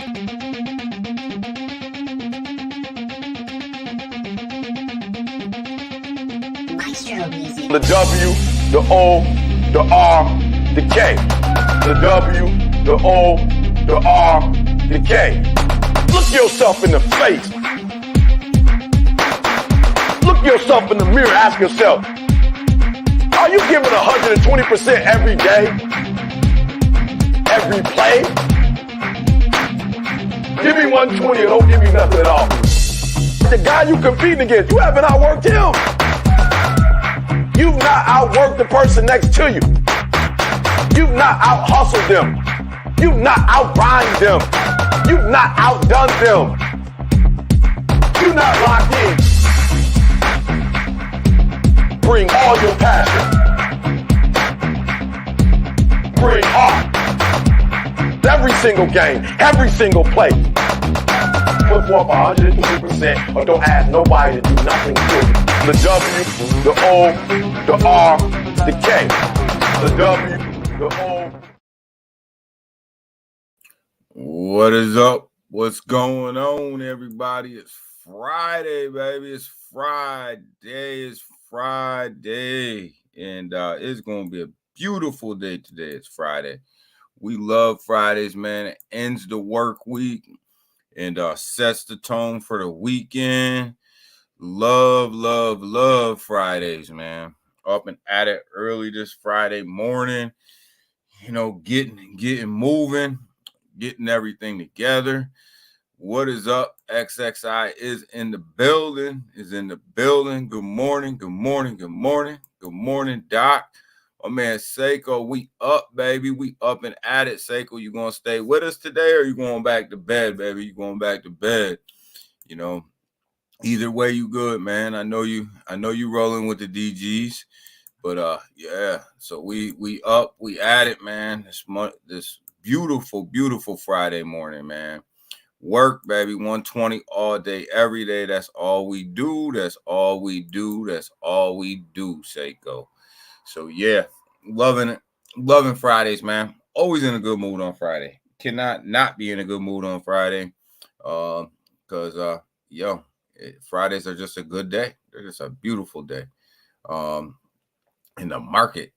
The W, the O, the R, the K. The W, the O, the R, the K. Look yourself in the face. Look yourself in the mirror. Ask yourself, are you giving 120% every day? Every play? Give me 120 or don't give me nothing at all. The guy you competing against, you haven't outworked him. You've not outworked the person next to you. You've not out-hustled them. You've not out-grind them. You've not outdone them. You're not locked in. Bring all your passion. Bring heart. Every single game, every single play. Put forth 120% or don't ask nobody to do nothing to you. The W, the O, the R, the K. The W, the O. What is up? What's going on, everybody? It's Friday, baby. It's Friday. It's Friday. And it's going to be a beautiful day today. It's Friday. We love Fridays, man. It ends the work week and sets the tone for the weekend. Love Fridays, man. Up and at it early this Friday morning. You know, getting moving, getting everything together. What is up? XXI is in the building. Good morning. Good morning, Doc. My man Seiko, we up, baby. We up and at it. Seiko, you gonna stay with us today or you going back to bed, baby? You going back to bed. You know, either way, you good, man. I know you rolling with the DGs, but yeah. So we up, we at it, man. This beautiful Friday morning, man. Work, baby, 120 all day, every day. That's all we do. That's all we do, Seiko. So yeah, loving it. Loving Fridays, man. Always in a good mood on Friday. Cannot not be in a good mood on Friday. Because Fridays are just a good day. They're just a beautiful day. And the market,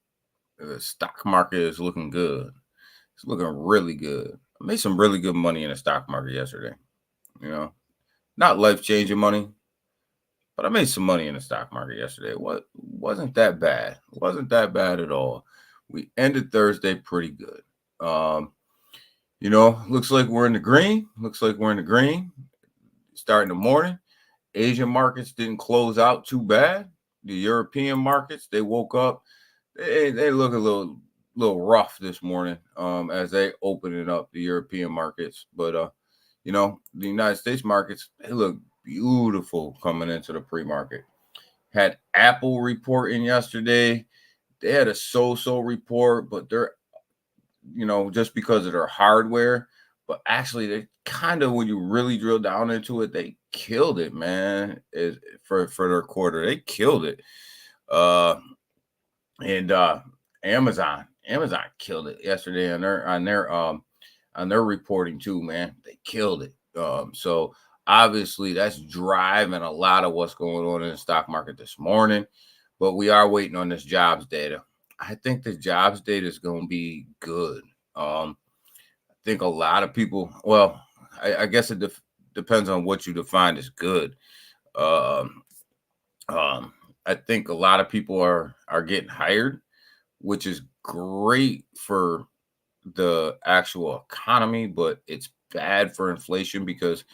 the stock market is looking good. It's looking really good. I made some really good money in the stock market yesterday. You know, not life-changing money, but I made some money in the stock market yesterday. Wasn't that bad. Wasn't that bad at all. We ended Thursday pretty good. You know, looks like we're in the green. Starting the morning. Asian markets didn't close out too bad. The European markets, they woke up. They look a little rough this morning as they opening up the European markets. But, you know, the United States markets, they look beautiful coming into the pre-market. Had Apple reporting yesterday. They had a so-so report, but they're, you know, just because of their hardware. But actually, they kind of, when you really drill down into it, they killed it, man. For their quarter, they killed it. And Amazon killed it yesterday on their reporting too, man. They killed it. So obviously that's driving a lot of what's going on in the stock market this morning. But we are waiting on this jobs data. I think the jobs data is going to be good. I think a lot of people, well, I guess it depends on what you define as good. I think a lot of people are getting hired, which is great for the actual economy, but it's bad for inflation because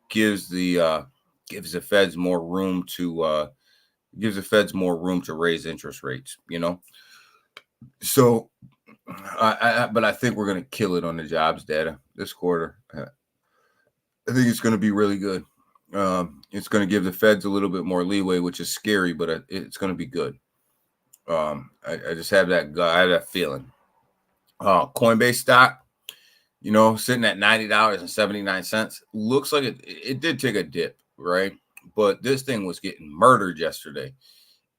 gives the Feds more room to raise interest rates, you know. So but I think we're going to kill it on the jobs data this quarter. I think it's going to be really good. It's going to give the Feds a little bit more leeway, which is scary, but it's going to be good. I just have that feeling. Coinbase stock, you know, sitting at $90.79. Looks like it did take a dip, right? But this thing was getting murdered yesterday.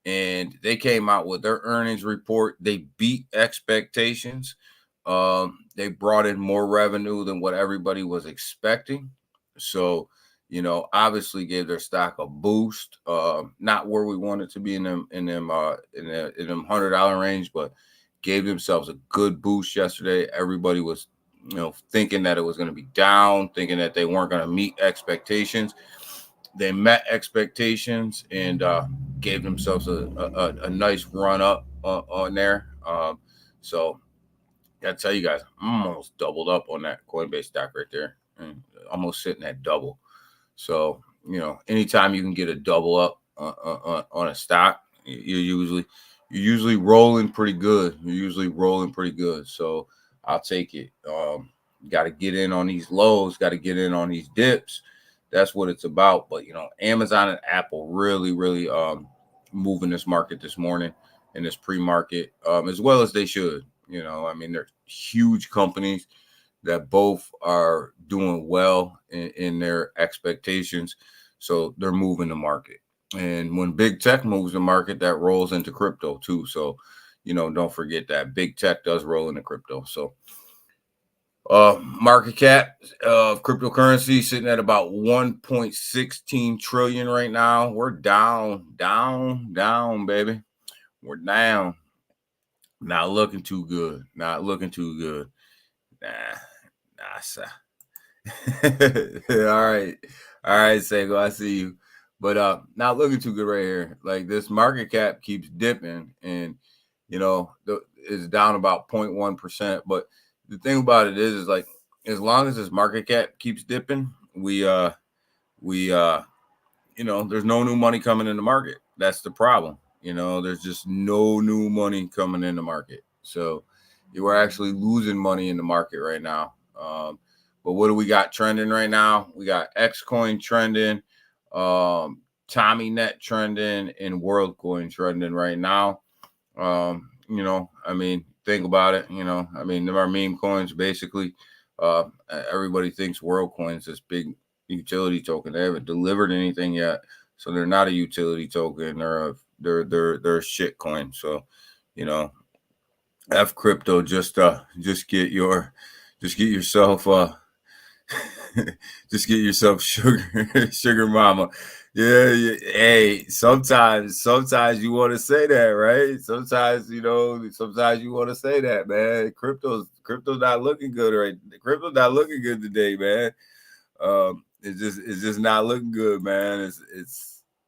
And they came out with their earnings report. They beat expectations. They brought in more revenue than what everybody was expecting. So, obviously gave their stock a boost. Not where we wanted to be in them $100 range, but gave themselves a good boost yesterday. Everybody was, thinking that it was going to be down, thinking that they weren't going to meet expectations. They met expectations and gave themselves a nice run up on there. So I tell you guys, I'm almost doubled up on that Coinbase stock right there, and almost sitting at double. So anytime you can get a double up on a stock, you're usually rolling pretty good. You're usually rolling pretty good. So I'll take it. Got to get in on these lows. Got to get in on these dips. That's what it's about. But Amazon and Apple really moving this market this morning in this pre-market, as well as they should. They're huge companies that both are doing well in their expectations. So they're moving the market. And when big tech moves the market, that rolls into crypto too. So, don't forget that big tech does roll into crypto. So market cap of cryptocurrency sitting at about 1.16 trillion right now. We're down, baby. We're down. Not looking too good. Nah, sir. All right, Sego, I see you. But not looking too good right here. Like, this market cap keeps dipping, and it's down about 0.1%. But the thing about it is like, as long as this market cap keeps dipping, there's no new money coming in the market. That's the problem. There's just no new money coming in the market. So you are actually losing money in the market right now. But what do we got trending right now? We got Xcoin trending, TommyNet trending, and WorldCoin trending right now. Think about it. There are meme coins basically. Everybody thinks WorldCoin is this big utility token. They haven't delivered anything yet, so they're not a utility token. They're a shit coin. So, F crypto. Just get yourself just get yourself sugar mama. Yeah. Hey, sometimes you want to say that, right? Sometimes you want to say that, man. Crypto's not looking good, right? Crypto's not looking good today, man. It's just not looking good, man.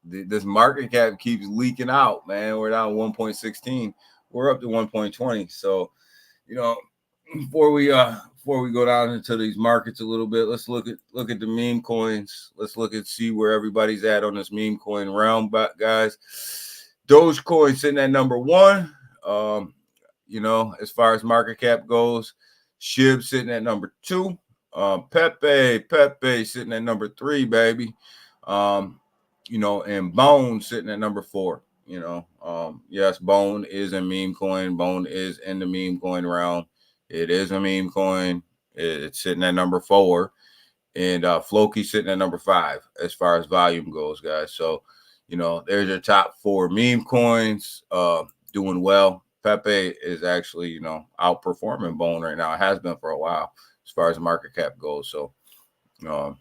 This market cap keeps leaking out, man. We're down 1.16. We're up to 1.20. So, before we go down into these markets a little bit, let's look at the meme coins. Let's see where everybody's at on this meme coin realm, guys. Dogecoin sitting at number 1. As far as market cap goes, SHIB sitting at number 2. Pepe sitting at number 3, baby. And Bone sitting at number 4. Yes, Bone is a meme coin. Bone is in the meme coin realm. It is a meme coin. It's sitting at number 4. And Floki sitting at number 5 as far as volume goes, guys. So, there's your top 4 meme coins doing well. Pepe is actually, outperforming Bone right now. It has been for a while as far as market cap goes. So, it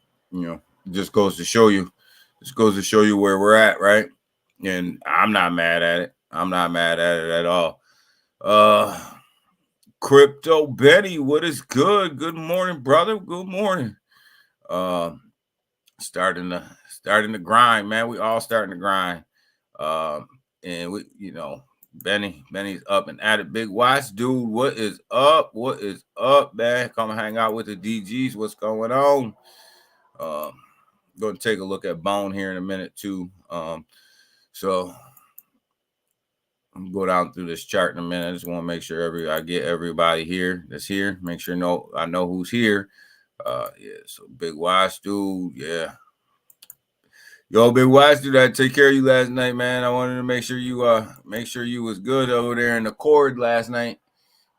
just goes to show you. Where we're at, right? And I'm not mad at it. I'm not mad at it at all. Crypto Betty, what is good? Good morning, brother. Good morning. Starting to grind, man. We all starting to grind. And we, Benny's up and at it. Big Watch, dude. What is up? What is up, man? Come hang out with the DGs. What's going on? Going to take a look at Bone here in a minute too. So I'm go down through this chart in a minute. I just want to make sure I get everybody here that's here. Make sure I know who's here. So Big Watch dude, yeah. Yo, Big Watch dude, I take care of you last night, man. I wanted to make sure you was good over there in the cord last night.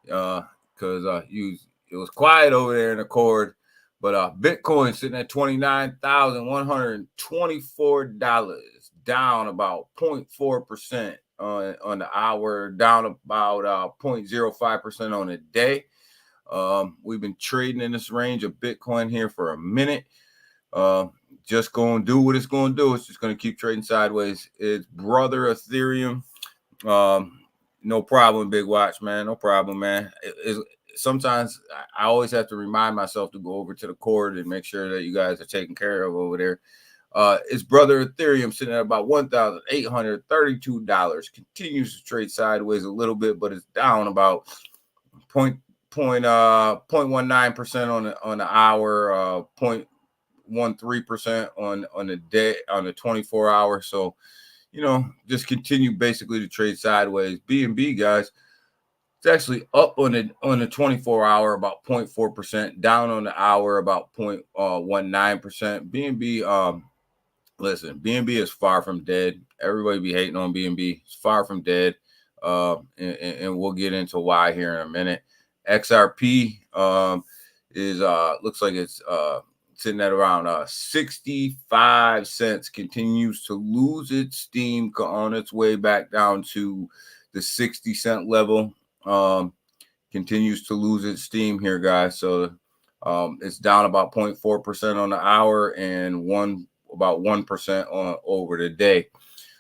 Because it was quiet over there in the cord. But Bitcoin sitting at $29,124, down about 0.4% on the hour, down about 0.05% on the day. We've been trading in this range of Bitcoin here for a minute. Just going to do what it's going to do. It's just going to keep trading sideways. It's brother Ethereum. No problem, Big Watch, man. No problem, man. Sometimes I always have to remind myself to go over to the cord and make sure that you guys are taken care of over there. It's brother Ethereum sitting at about $1,832. Continues to trade sideways a little bit, but it's down about 0.19% on the hour, 0.13% on the day, on the 24 hour. So, just continue basically to trade sideways. BNB, guys, it's actually up on the 24 hour about 0.4%, down on the hour about 0.19%. BNB, listen, BNB is far from dead. Everybody be hating on BNB. It's far from dead. And we'll get into why here in a minute. XRP is looks like it's sitting at around 65 cents, continues to lose its steam on its way back down to the 60-cent level. Continues to lose its steam here, guys. So it's down about 0.4% on the hour and about 1% on over the day.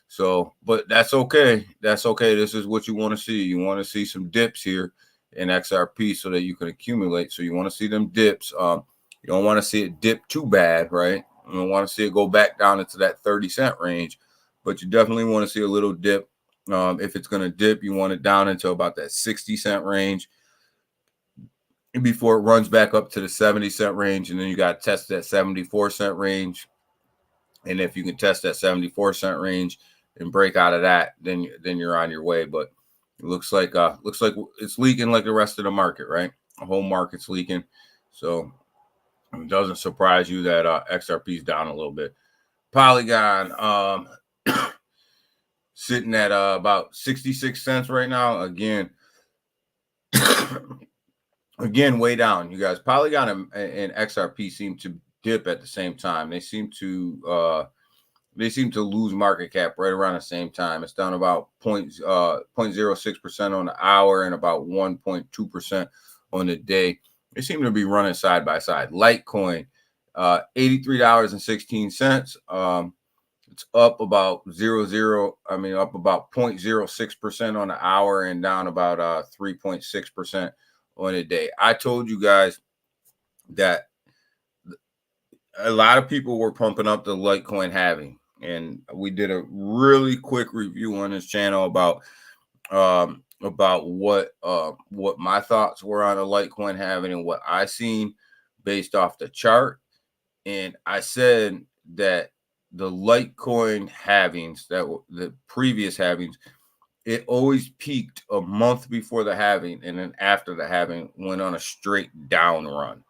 So, but that's okay. That's okay. This is what you want to see. You want to see some dips here in XRP so that you can accumulate. So you want to see them dips. You don't want to see it dip too bad, right? You don't want to see it go back down into that 30-cent range, but you definitely want to see a little dip. If it's going to dip, you want it down into about that 60-cent range before it runs back up to the 70-cent range. And then you got to test that 74-cent range. And if you can test that 74-cent range and break out of that, then you're on your way. But it looks like it's leaking like the rest of the market, right? The whole market's leaking. So it doesn't surprise you that XRP is down a little bit. Polygon sitting at about 66 cents right now. Again, way down. You guys, Polygon and XRP seem to dip at the same time. They seem to lose market cap right around the same time. It's down about 0.06% on the hour and about 1.2% on the day. They seem to be running side by side. Litecoin, $83.16. It's up about up about 0.06% on the hour and down about 3.6% on a day. I told you guys that a lot of people were pumping up the Litecoin halving, and we did a really quick review on this channel about what my thoughts were on a Litecoin halving and what I seen based off the chart. And I said that the Litecoin halvings, the previous halvings, it always peaked a month before the halving, and then after the halving went on a straight down run.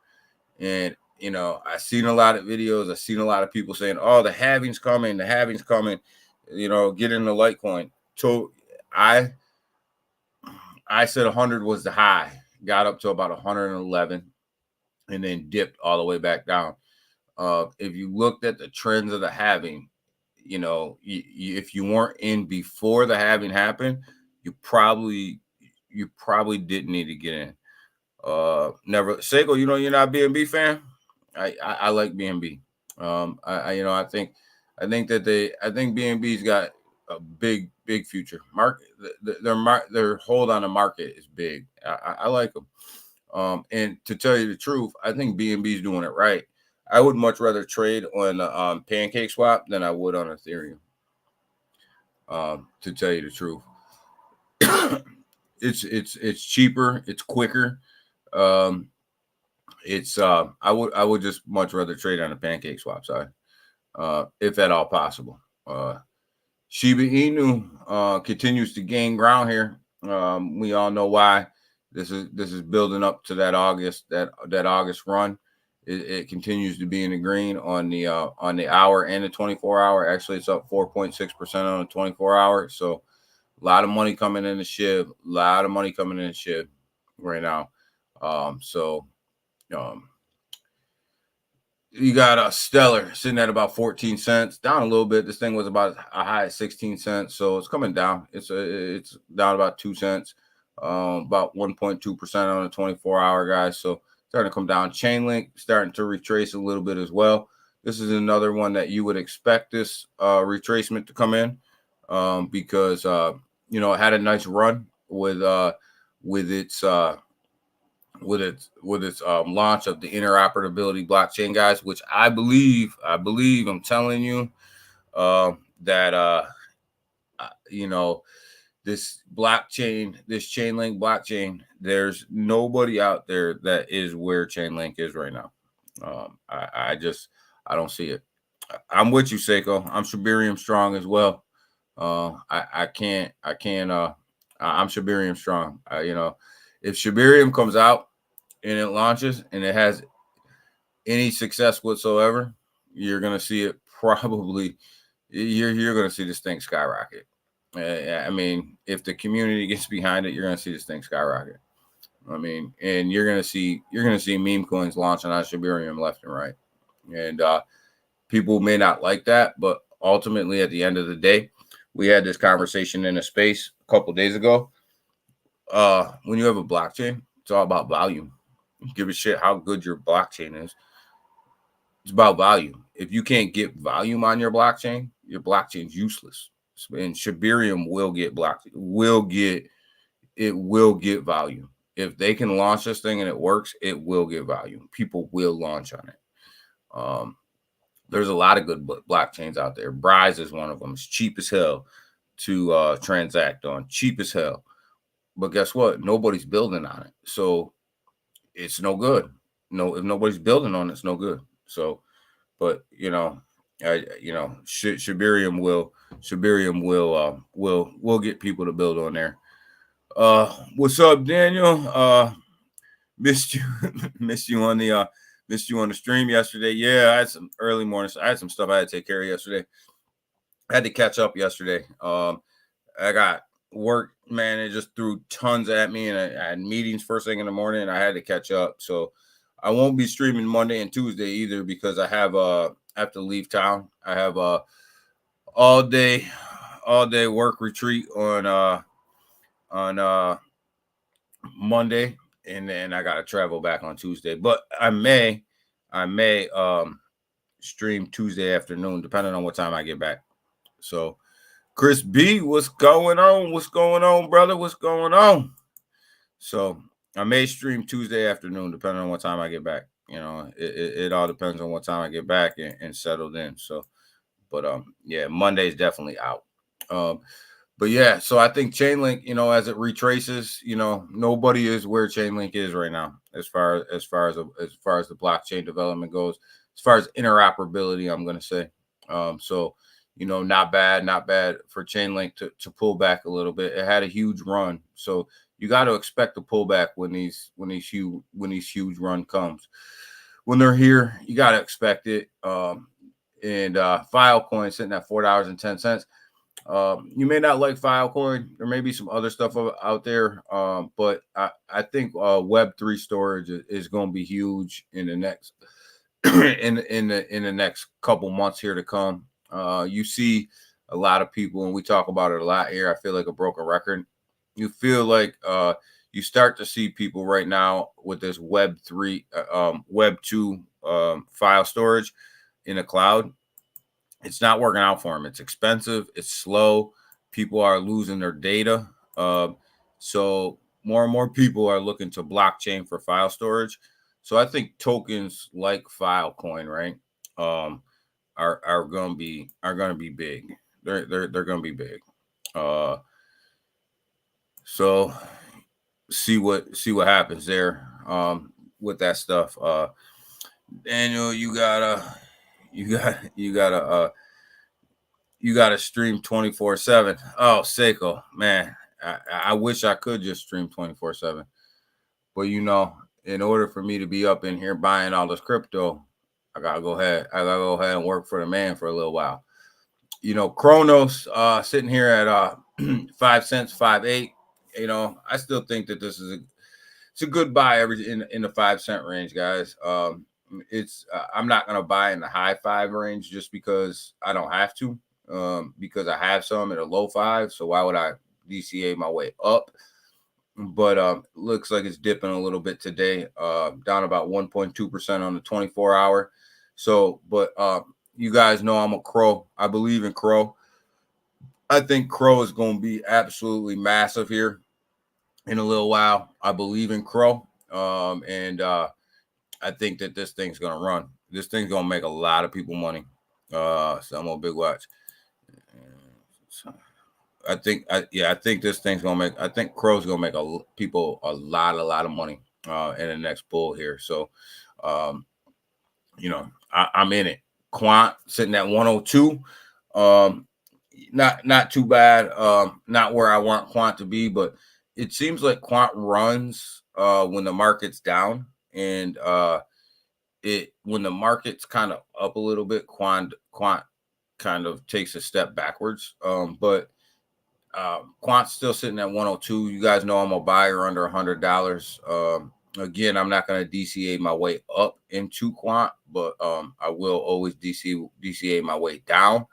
And I've seen a lot of videos. I've seen a lot of people saying, "Oh, the halving's coming, the halving's coming." Get in the Litecoin. So I said 100 was the high, got up to about 111, and then dipped all the way back down. If you looked at the trends of the halving, if you weren't in before the halving happened, you probably didn't need to get in. Never, Seiko, you're not a BNB fan. I like BNB. I think BNB's got a big future. Market, their hold on the market is big. I like them. And to tell you the truth, I think BNB is doing it right. I would much rather trade on Pancake Swap than I would on Ethereum. To tell you the truth, it's cheaper, it's quicker. I would just much rather trade on the Pancake Swap side, if at all possible. Shiba Inu continues to gain ground here. We all know why. This is building up to that August run. It continues to be in the green on the hour and the 24 hour. Actually, it's up 4.6% on the 24 hour. So a lot of money coming in the SHIB. A lot of money coming in the SHIB right now. You got a Stellar sitting at about 14 cents, down a little bit. This thing was about a high at 16 cents, so it's coming down. It's down about 2 cents. about 1.2% on the 24-hour, guys. So starting to come down. Chainlink starting to retrace a little bit as well. This is another one that you would expect this retracement to come in because it had a nice run with its launch of the interoperability blockchain, guys, which I believe I'm telling you that this blockchain, this Chainlink blockchain, there's nobody out there that is where Chainlink is right now. I don't see it. I'm with you, Seiko. I'm Shibarium strong as well. I'm Shibarium strong. If Shibarium comes out and it launches and it has any success whatsoever, you're gonna see it probably. You're gonna see this thing skyrocket. I mean, if the community gets behind it, you're gonna see this thing skyrocket. I mean, and you're gonna see meme coins launching on Shibarium left and right, and people may not like that, but ultimately, at the end of the day, we had this conversation in a space a couple days ago. When you have a blockchain, it's all about volume. You give a shit how good your blockchain is. It's about volume. If you can't get volume on your blockchain's useless. And Shibarium will get blocked. It will get volume. If they can launch this thing and it works, it will get volume. People will launch on it. There's a lot of good blockchains out there. Brise is one of them. It's cheap as hell to transact on. Cheap as hell. But guess what? Nobody's building on it. So it's no good. No, if nobody's building on it, it's no good. So, but Shibarium will get people to build on there. What's up, Daniel? Missed you on the stream yesterday. Yeah, I had some early mornings. I had some stuff I had to take care of yesterday. I had to catch up yesterday. I got work, man. It just threw tons at me, and I had meetings first thing in the morning, and I had to catch up. So I won't be streaming Monday and Tuesday either because I have to leave town. I have all day work retreat on Monday, and then I gotta travel back on Tuesday. But I may stream Tuesday afternoon, depending on what time I get back. So Chris B, what's going on? What's going on, brother? What's going on? So I may stream Tuesday afternoon, depending on what time I get back. It all depends on what time I get back and settled in. So, but yeah, Monday's definitely out. But yeah, so I think Chainlink, as it retraces, nobody is where Chainlink is right now, as far as the blockchain development goes, as far as interoperability, I'm going to say. So, not bad for Chainlink to pull back a little bit. It had a huge run, so you got to expect a pullback when these huge run comes. When they're here, you got to expect it. And Filecoin sitting at $4.10. You may not like Filecoin. There may be some other stuff out there, but I think Web3 storage is going to be huge in the next in the next couple months here to come. You see a lot of people, and we talk about it a lot here. I feel like a broken record. You feel like you start to see people right now with this Web3, Web2 file storage in the cloud. It's not working out for them. It's expensive. It's slow. People are losing their data. So more and more people are looking to blockchain for file storage. So I think tokens like Filecoin, right, are going to be big. They're going to be big. So see what happens there with that stuff. Daniel, you gotta stream 24/7. Oh, Seiko, man, I wish I could just stream 24/7, but in order for me to be up in here buying all this crypto, I gotta go ahead and work for the man for a little while. Kronos sitting here at 5 cents, 5.8. I still think that this is it's a good buy in the 5 cent range, guys. I'm not gonna buy in the high 5 range just because I don't have to, because I have some at a low 5. So why would I DCA my way up? but looks like it's dipping a little bit today, down about 1.2% on the 24 hour. So, but you guys know I'm a Crow. I believe in Crow. I think Crow is going to be absolutely massive here in a little while. I believe in Crow. And I think that this thing's going to run. This thing's going to make a lot of people money. So I'm on Big Watch. I think this thing's gonna make. I think Crow's gonna make people a lot of money in the next bull here. So, I'm in it. Quant sitting at 102. Not too bad. Not where I want Quant to be, but it seems like Quant runs when the market's down, and when the market's kind of up a little bit, Quant kind of takes a step backwards. But Quant's still sitting at 102. You guys know I'm a buyer under $100. Again, I'm not going to DCA my way up into Quant, but I will always DCA my way down.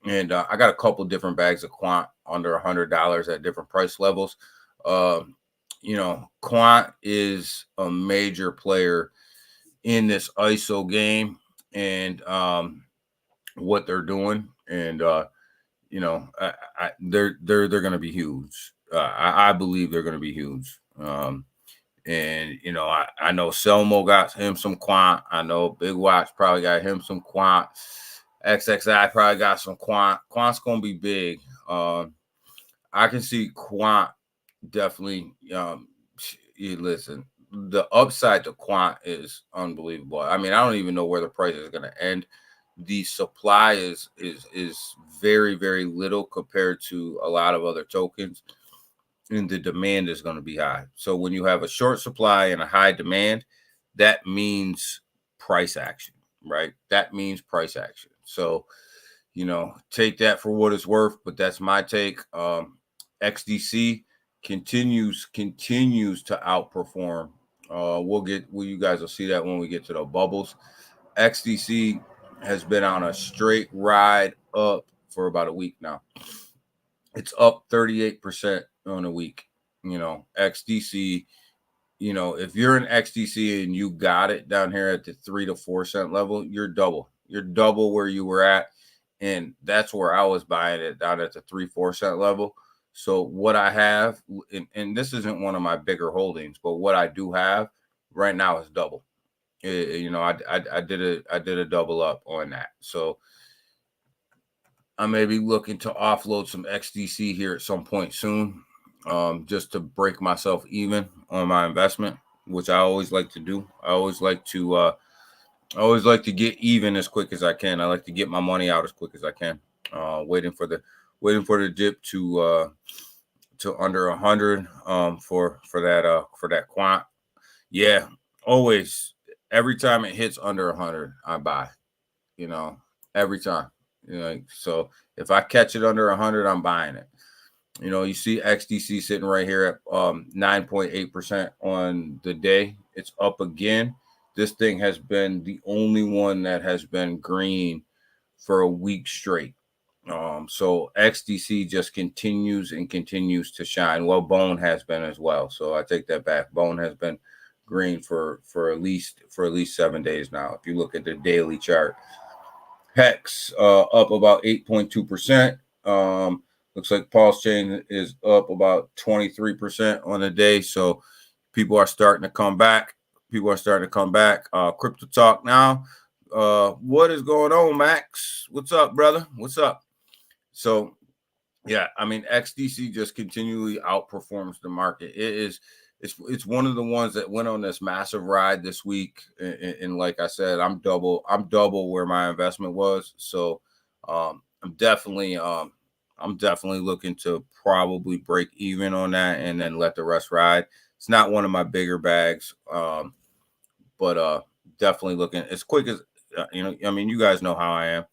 And I got a couple different bags of Quant under $100 at different price levels. Quant is a major player in this ISO game and what they're doing, and they're going to be huge. I believe they're going to be huge. I know Selmo got him some Quant. I know Big Watch probably got him some Quant. XXI probably got some Quant. Quant's going to be big. I can see Quant definitely. Listen, the upside to Quant is unbelievable. I mean, I don't even know where the price is going to end. The supply is very, very little compared to a lot of other tokens, and the demand is going to be high. So when you have a short supply and a high demand, that means price action, right? That means price action. So, take that for what it's worth, but that's my take. XDC continues to outperform. You guys will see that when we get to the bubbles. XDC has been on a straight ride up for about a week now. It's up 38% on a week. XDC, if you're an XDC and you got it down here at the 3 to 4 cent level, you're double where you were at. And that's where I was buying it, down at the 3-4 cent level. So what I have, and this isn't one of my bigger holdings, but what I do have right now is double. I did a double up on that. So I may be looking to offload some XDC here at some point soon, just to break myself even on my investment, which I always like to do. I always like to get even as quick as I can. I like to get my money out as quick as I can. Waiting for the dip to under 100 for that Quant. Yeah, always. Every time it hits under 100, I buy. Every time. So if I catch it under 100, I'm buying it. You see XDC sitting right here at 9.8% on the day. It's up again. This thing has been the only one that has been green for a week straight. So XDC just continues to shine. Well, Bone has been as well. So I take that back. Bone has been green for at least 7 days now. If you look at the daily chart, Hex up about 8.2%. Looks like Pulse Chain is up about 23% on the day. So people are starting to come back. Crypto Talk now. What is going on, Max? What's up, brother? What's up? So yeah, I mean, XDC just continually outperforms the market. It's one of the ones that went on this massive ride this week, and like I said, I'm double where my investment was. So I'm definitely looking to probably break even on that and then let the rest ride. It's not one of my bigger bags, but definitely looking as quick as I mean, you guys know how I am.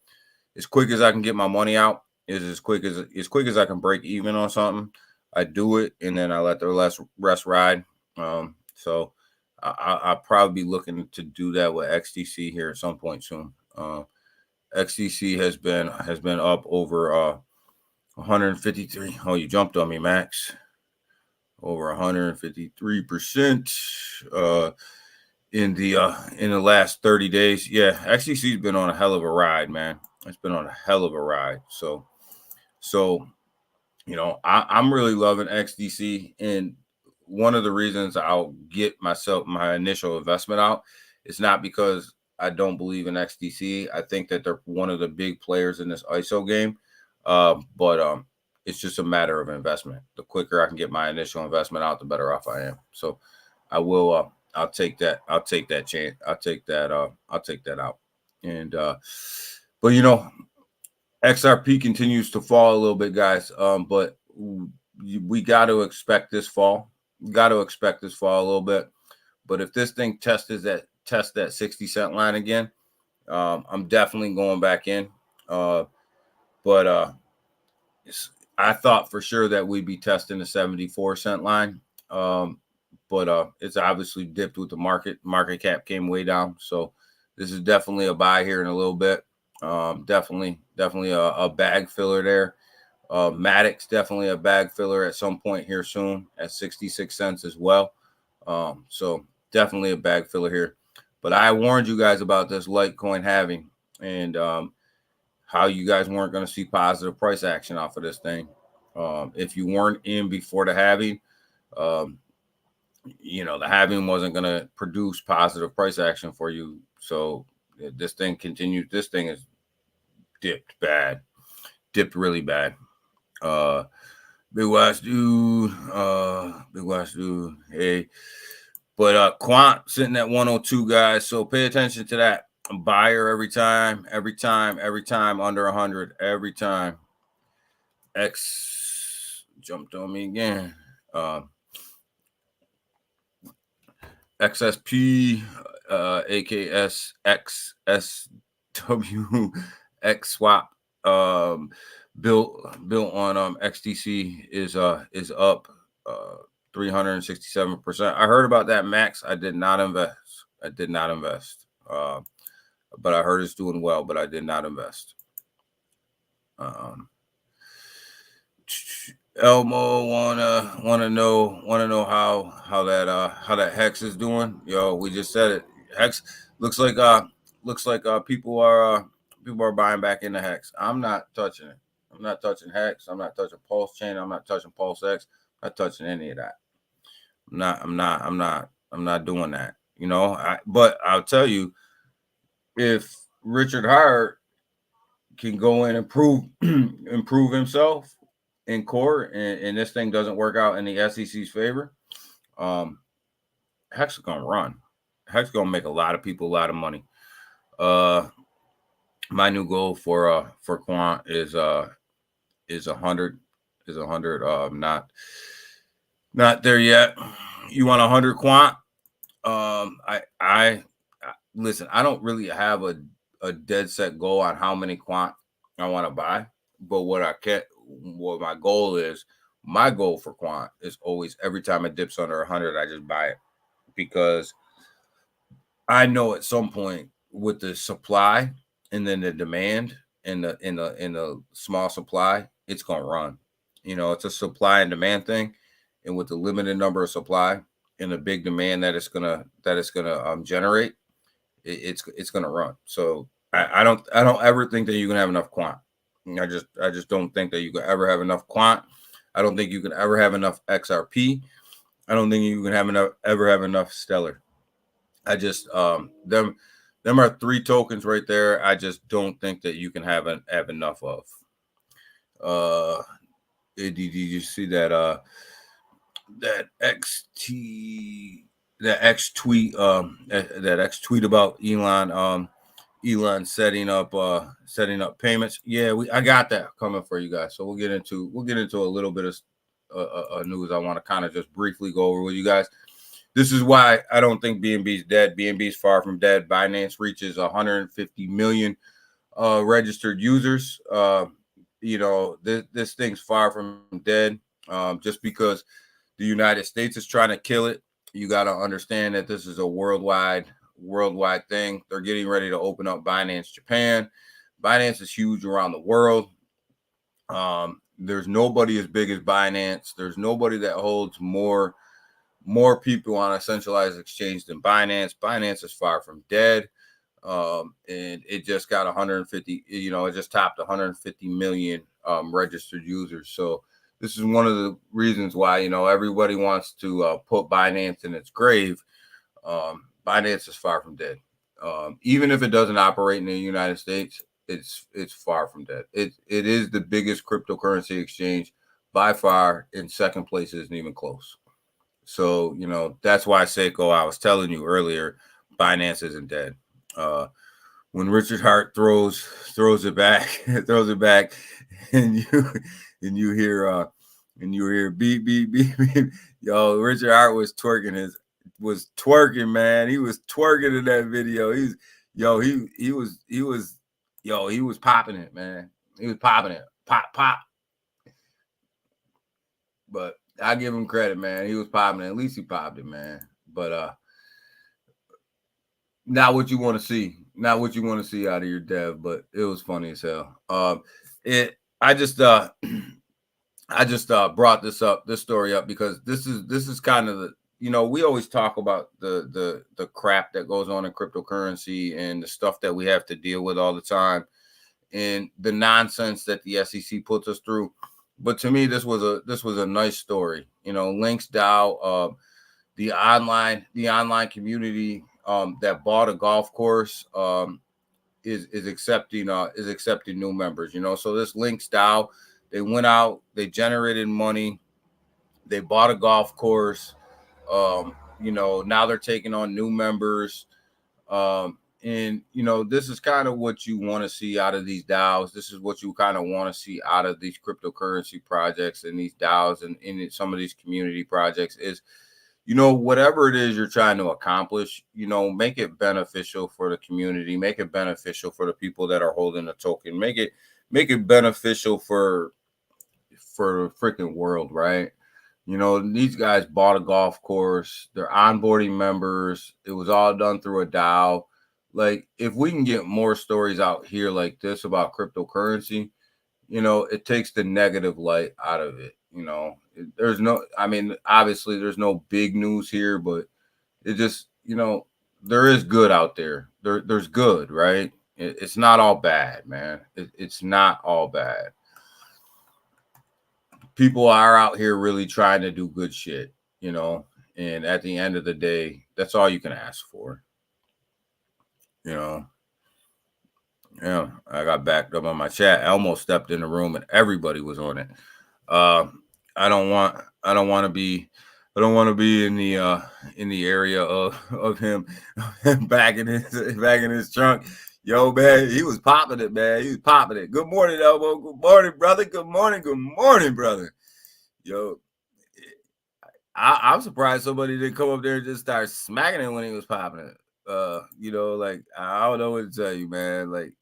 As quick as I can get my money out is as quick as I can break even on something. I do it, and then I let the rest ride. So I'll probably be looking to do that with XDC here at some point soon. XDC has been up over 153. Oh, you jumped on me, Max. over 153% in the last 30 days. Yeah, XDC's been on a hell of a ride, man. It's been on a hell of a ride. So I'm really loving XDC, and one of the reasons I'll get my initial investment out is not because I don't believe in XDC. I think that they're one of the big players in this ISO game, but it's just a matter of investment. The quicker I can get my initial investment out, the better off I am. So I will. I'll take that. I'll take that chance. I'll take that. I'll take that out. And but XRP continues to fall a little bit, guys. But we got to expect this fall. Got to expect this fall a little bit. But if this thing tests that 60-cent line again, I'm definitely going back in. But I thought for sure that we'd be testing the 74-cent line. But it's obviously dipped with the market. Market cap came way down. So this is definitely a buy here in a little bit. Definitely a bag filler there. Maddox definitely a bag filler at some point here soon at 66 cents as well. So definitely a bag filler here. But I warned you guys about this Litecoin halving and how you guys weren't going to see positive price action off of this thing. If you weren't in before the halving, the halving wasn't going to produce positive price action for you. So this thing continues. This thing is dipped really bad. Big Watch dude, hey. But Quant sitting at 102, guys. So pay attention to that. Buyer every time under 100, every time. X jumped on me again. XSP, AKS, XSW, XSwap, built on XDC is up 367%. I heard about that, Max. I did not invest. But I heard it's doing well, but I did not invest. Elmo wanna know how that Hex is doing. Yo, we just said it. Hex looks like people are buying back into Hex. I'm not touching it. I'm not touching Hex. I'm not touching Pulse Chain. I'm not touching Pulse X. I'm not touching any of that. I'm not doing that. But I'll tell you, if Richard Hart can go in and improve himself in court, and this thing doesn't work out in the SEC's favor, Hex is gonna run. Hex is gonna make a lot of people a lot of money. My new goal for Quant is 100. Not there yet. You want 100 Quant? I listen. I don't really have a dead set goal on how many Quant I want to buy, but what my goal for Quant is always every time it dips under 100, I just buy it, because I know at some point with the supply and then the demand in the small supply, it's gonna run. It's a supply and demand thing, and with the limited number of supply and the big demand that it's gonna generate, it's gonna run. So I don't ever think that you can have enough Quant. I just don't think that you can ever have enough Quant. I don't think you can ever have enough XRP. I don't think you can ever have enough Stellar. I just them are three tokens right there. I just don't think that you can have enough of. Did you see that X tweet about Elon setting up payments? Yeah, I got that coming for you guys. So we'll get into a little bit of news I want to kind of just briefly go over with you guys. This is why I don't think BNB is dead. BNB is far from dead. Binance reaches 150 million registered users. This thing's far from dead. Just because the United States is trying to kill it, you got to understand that this is a worldwide thing. They're getting ready to open up Binance Japan. Binance is huge around the world. There's nobody as big as Binance. There's nobody that holds more people on a centralized exchange than Binance. Binance is far from dead. And it just got 150, it just topped 150 million registered users. So this is one of the reasons why, everybody wants to put Binance in its grave. Binance is far from dead. Even if it doesn't operate in the United States, it's far from dead. It is the biggest cryptocurrency exchange by far, and second place isn't even close. So, that's why Seiko, I was telling you earlier, Binance isn't dead. When Richard Hart throws it back, and you hear beep beep beep beep. Yo, Richard Hart was twerking, man. He was twerking in that video. He was popping it, man. He was popping it, pop. But I give him credit, man. He was popping it. At least he popped it, man. But not what you want to see. Not what you want to see out of your dev, but it was funny as hell. I just brought this story up because this is kind of the, we always talk about the crap that goes on in cryptocurrency and the stuff that we have to deal with all the time and the nonsense that the SEC puts us through. But to me, this was a nice story. Lynx DAO, the online community that bought a golf course is accepting new members. So this Lynx DAO, they went out, they generated money, they bought a golf course. Now they're taking on new members. And this is kind of what you want to see out of these DAOs. This is what you kind of want to see out of these cryptocurrency projects and these DAOs and in some of these community projects is, whatever it is you're trying to accomplish, make it beneficial for the community, make it beneficial for the people that are holding the token, make it beneficial for the freaking world, right? These guys bought a golf course, they're onboarding members. It was all done through a DAO. Like, if we can get more stories out here like this about cryptocurrency, it takes the negative light out of it. Obviously there's no big news here, but it just, there is good out there. There's good, right? It's not all bad, man. It's not all bad. People are out here really trying to do good shit, and at the end of the day, that's all you can ask for. Yeah, I got backed up on my chat. I almost stepped in the room and everybody was on it. I don't want to be in the area of him back in his trunk. Yo, man, he was popping it, man. He was popping it. Good morning, Elmo. Good morning, brother. Good morning, brother. Yo, I'm surprised somebody didn't come up there and just start smacking it when he was popping it. Like, I don't know what to tell you, man. Like,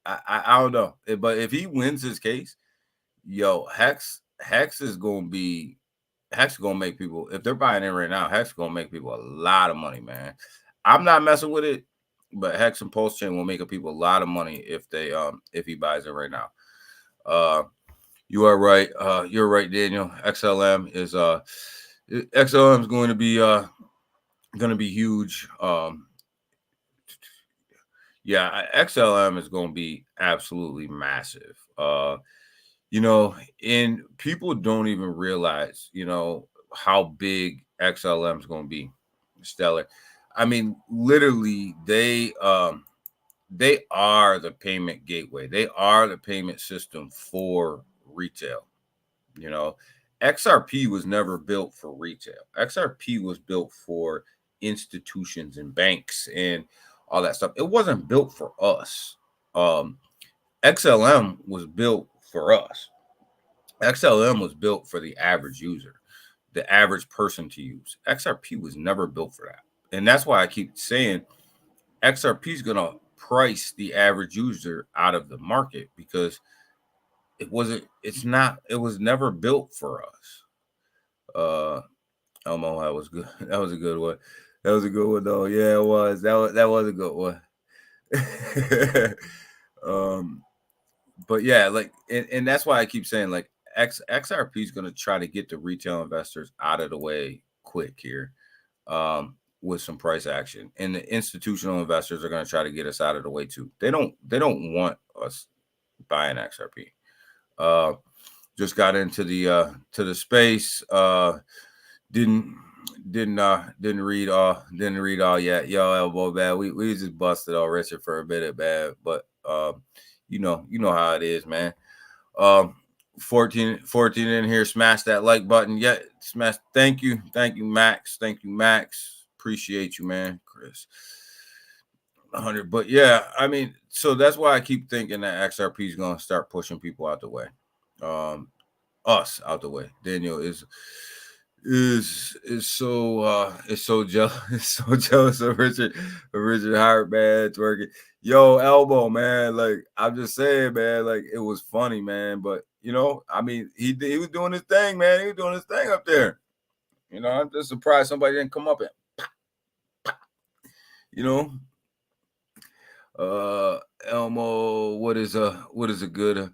I don't know. But if he wins his case, yo, Hex is gonna make people, if they're buying in right now, Hex is gonna make people a lot of money, man. I'm not messing with it, but Hex and Pulse Chain will make people a lot of money if he buys it right now. You are right. You're right, Daniel. XLM is going to be huge. XLM is going to be absolutely massive. And people don't even realize, how big XLM is going to be. Stellar. I mean, literally, they are the payment gateway. They are the payment system for retail. XRP was never built for retail. XRP was built for institutions and banks and all that stuff. It wasn't built for us. XLM was built for us. XLM was built for the average user, the average person to use. XRP was never built for that. And that's why I keep saying XRP is going to price the average user out of the market because it was never built for us. Elmo, that was good. That was a good one. That was a good one, though. Yeah, it was. That was a good one. but yeah, like, and that's why I keep saying like XRP is going to try to get the retail investors out of the way quick here, with some price action, and the institutional investors are going to try to get us out of the way too. They don't want us buying XRP. Just got into the to the space. Didn't read all yet. Yo, elbow bad. We just busted on Richard for a minute, bad. But you know how it is, man. 14 in here. Smash that like button. Yeah, smash. Thank you, Max. Appreciate you, man, Chris. 100. But yeah, I mean, so that's why I keep thinking that XRP is gonna start pushing people out the way. Us out the way. Daniel is so jealous of Richard Hart, man. Twerking. Yo, elbow, man. Like, I'm just saying, man, like, it was funny, man. But I mean, he was doing his thing, man. He was doing his thing up there. I'm just surprised somebody didn't come up and Elmo, what is a good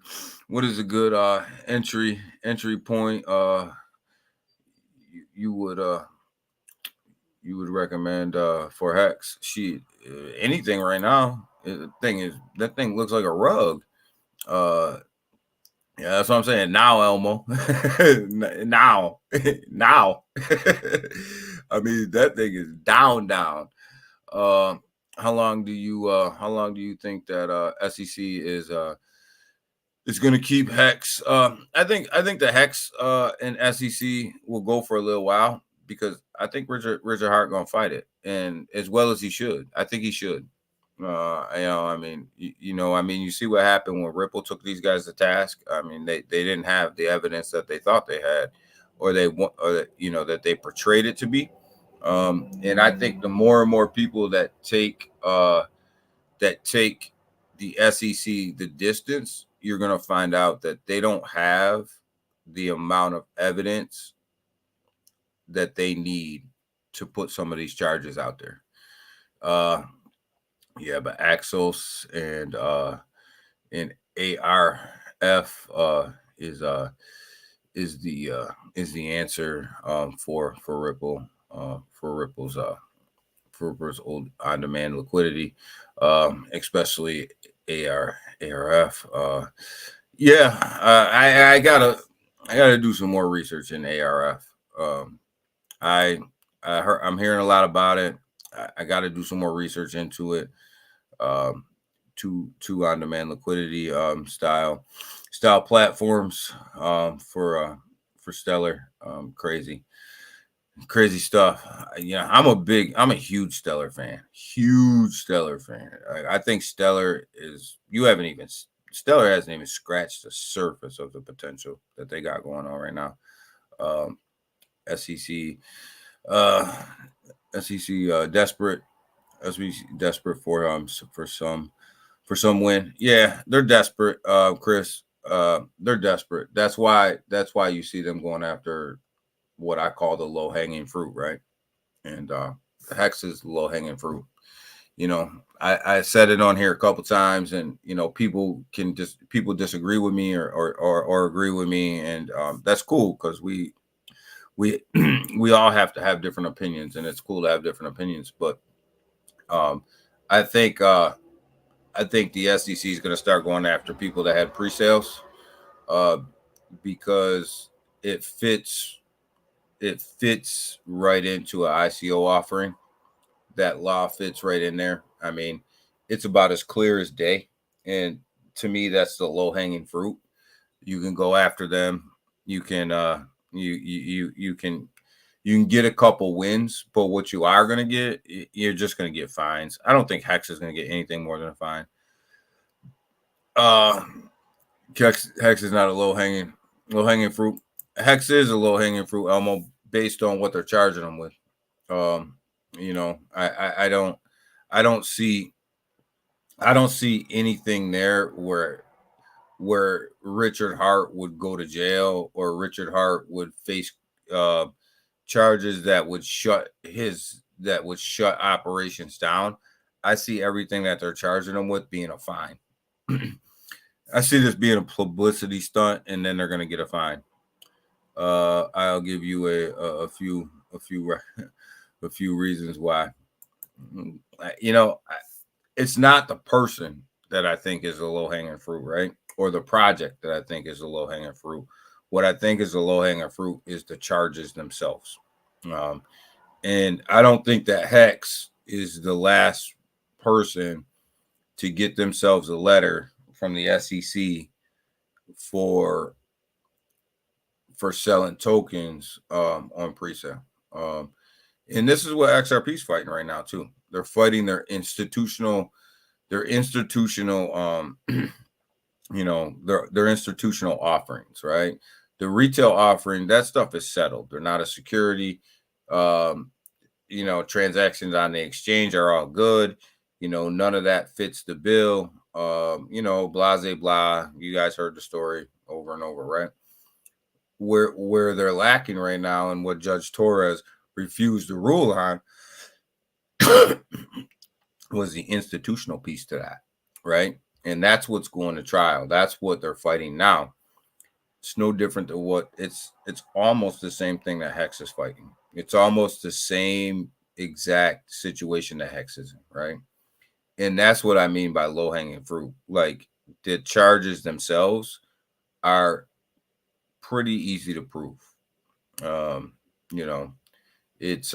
entry point you would recommend for Hex? Anything right now. That thing looks like a rug. Yeah, that's what I'm saying. Now, Elmo. now. I mean, that thing is down. How long do you think that SEC is going to keep Hex? I think the Hex and SEC will go for a little while, because I think Richard Hart going to fight it, and as well as he should. I think he should. I mean, you see what happened when Ripple took these guys to task. I mean, they didn't have the evidence that they thought they had, or that they portrayed it to be. And I think the more and more people that take the SEC the distance, you're going to find out that they don't have the amount of evidence that they need to put some of these charges out there. Yeah, but Axos and ARF is the answer for Ripple, for Ripple's old on-demand liquidity, especially ARF. I gotta do some more research in ARF. I'm hearing a lot about it. I got to do some more research into it. Two on-demand liquidity style platforms for Stellar. Crazy stuff. I'm a huge Stellar fan. I think Stellar hasn't even scratched the surface of the potential that they got going on right now. SEC desperate for some win. Yeah, they're desperate, Chris. They're desperate. That's why you see them going after what I call the low-hanging fruit, right? And Hex is low-hanging fruit. I said it on here a couple times, and people disagree with me or agree with me, and that's cool, because we all have to have different opinions, and it's cool to have different opinions. But I think the SEC is going to start going after people that had pre-sales, because it fits right into an ICO offering. That law fits right in there. I mean, it's about as clear as day, and to me, that's the low-hanging fruit. You can go after them. You can you can get a couple wins, but what you are going to get, you're just going to get fines. I don't think Hex is going to get anything more than a fine. Hex is not a low-hanging fruit. Hex is a low-hanging fruit, Elmo, based on what they're charging them with. I don't see anything there where Richard Hart would go to jail, or Richard Hart would face charges that would shut operations down. I see everything that they're charging them with being a fine. I see this being a publicity stunt, and then they're going to get a fine. I'll give you a few a few reasons why. You know, it's not the person that I think is a low hanging fruit, right? Or the project that I think is a low hanging fruit. What I think is a low hanging fruit is the charges themselves. And I don't think that Hex is the last person to get themselves a letter from the SEC for selling tokens on presale. And this is what XRP is fighting right now too. They're fighting their institutional you know, their institutional offerings, right? The retail offering, that stuff is settled. They're not a security. You know, transactions on the exchange are all good. You know, none of that fits the bill. You know, blase blah. You guys heard the story over and over, right? Where they're lacking right now, and what Judge Torres refused to rule on was the institutional piece to that, right? And that's what's going to trial. That's what they're fighting now. It's no different than what it's almost the same thing that Hex is fighting. It's almost the same exact situation that Hex is in, right? And that's what I mean by low-hanging fruit. Like, the charges themselves are pretty easy to prove. You know, it's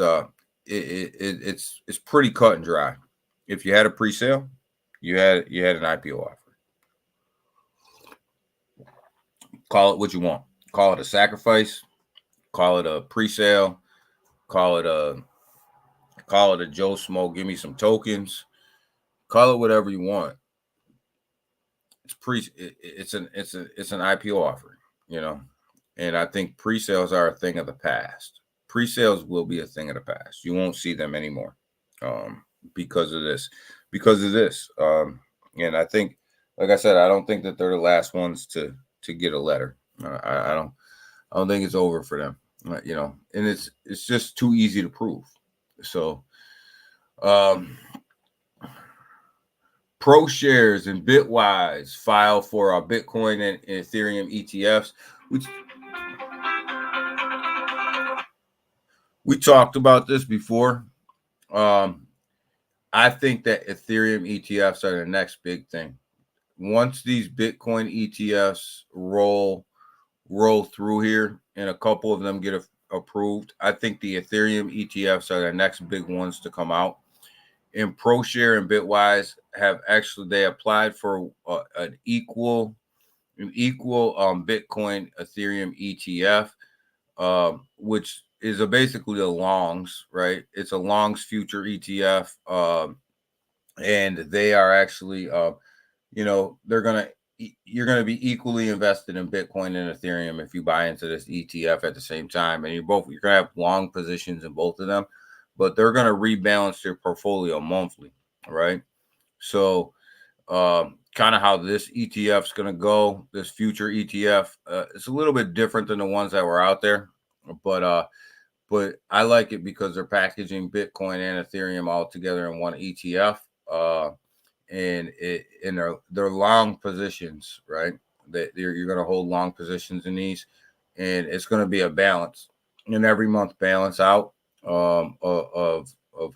pretty cut and dry. If you had a pre-sale, you had an IPO offer. Call it what you want. Call it a sacrifice. Call it a pre-sale. Call it a Joe Smo. Give me some tokens. Call it whatever you want. It's an IPO offer, you know. And I think pre-sales are a thing of the past. Pre-sales will be a thing of the past. You won't see them anymore because of this. And I think, like I said, I don't think that they're the last ones to get a letter. I don't think it's over for them, you know. And it's just too easy to prove. So, ProShares and Bitwise file for our Bitcoin and Ethereum ETFs. We talked about this before. I think that Ethereum ETFs are the next big thing. Once these Bitcoin ETFs roll through here and a couple of them get approved, I think the Ethereum ETFs are the next big ones to come out. And ProShare and Bitwise have they applied for an equal Bitcoin Ethereum ETF, which is basically a longs, right? It's a longs future ETF, and they are actually, you know, you're gonna be equally invested in Bitcoin and Ethereum if you buy into this ETF at the same time, and you're gonna have long positions in both of them, but they're gonna rebalance your portfolio monthly, right? So, kind of how this ETF is gonna go, this future ETF, it's a little bit different than the ones that were out there, but I like it because they're packaging Bitcoin and Ethereum all together in one ETF, and they're long positions, right? That you're going to hold long positions in these, and it's going to be a balance, and every month balance out of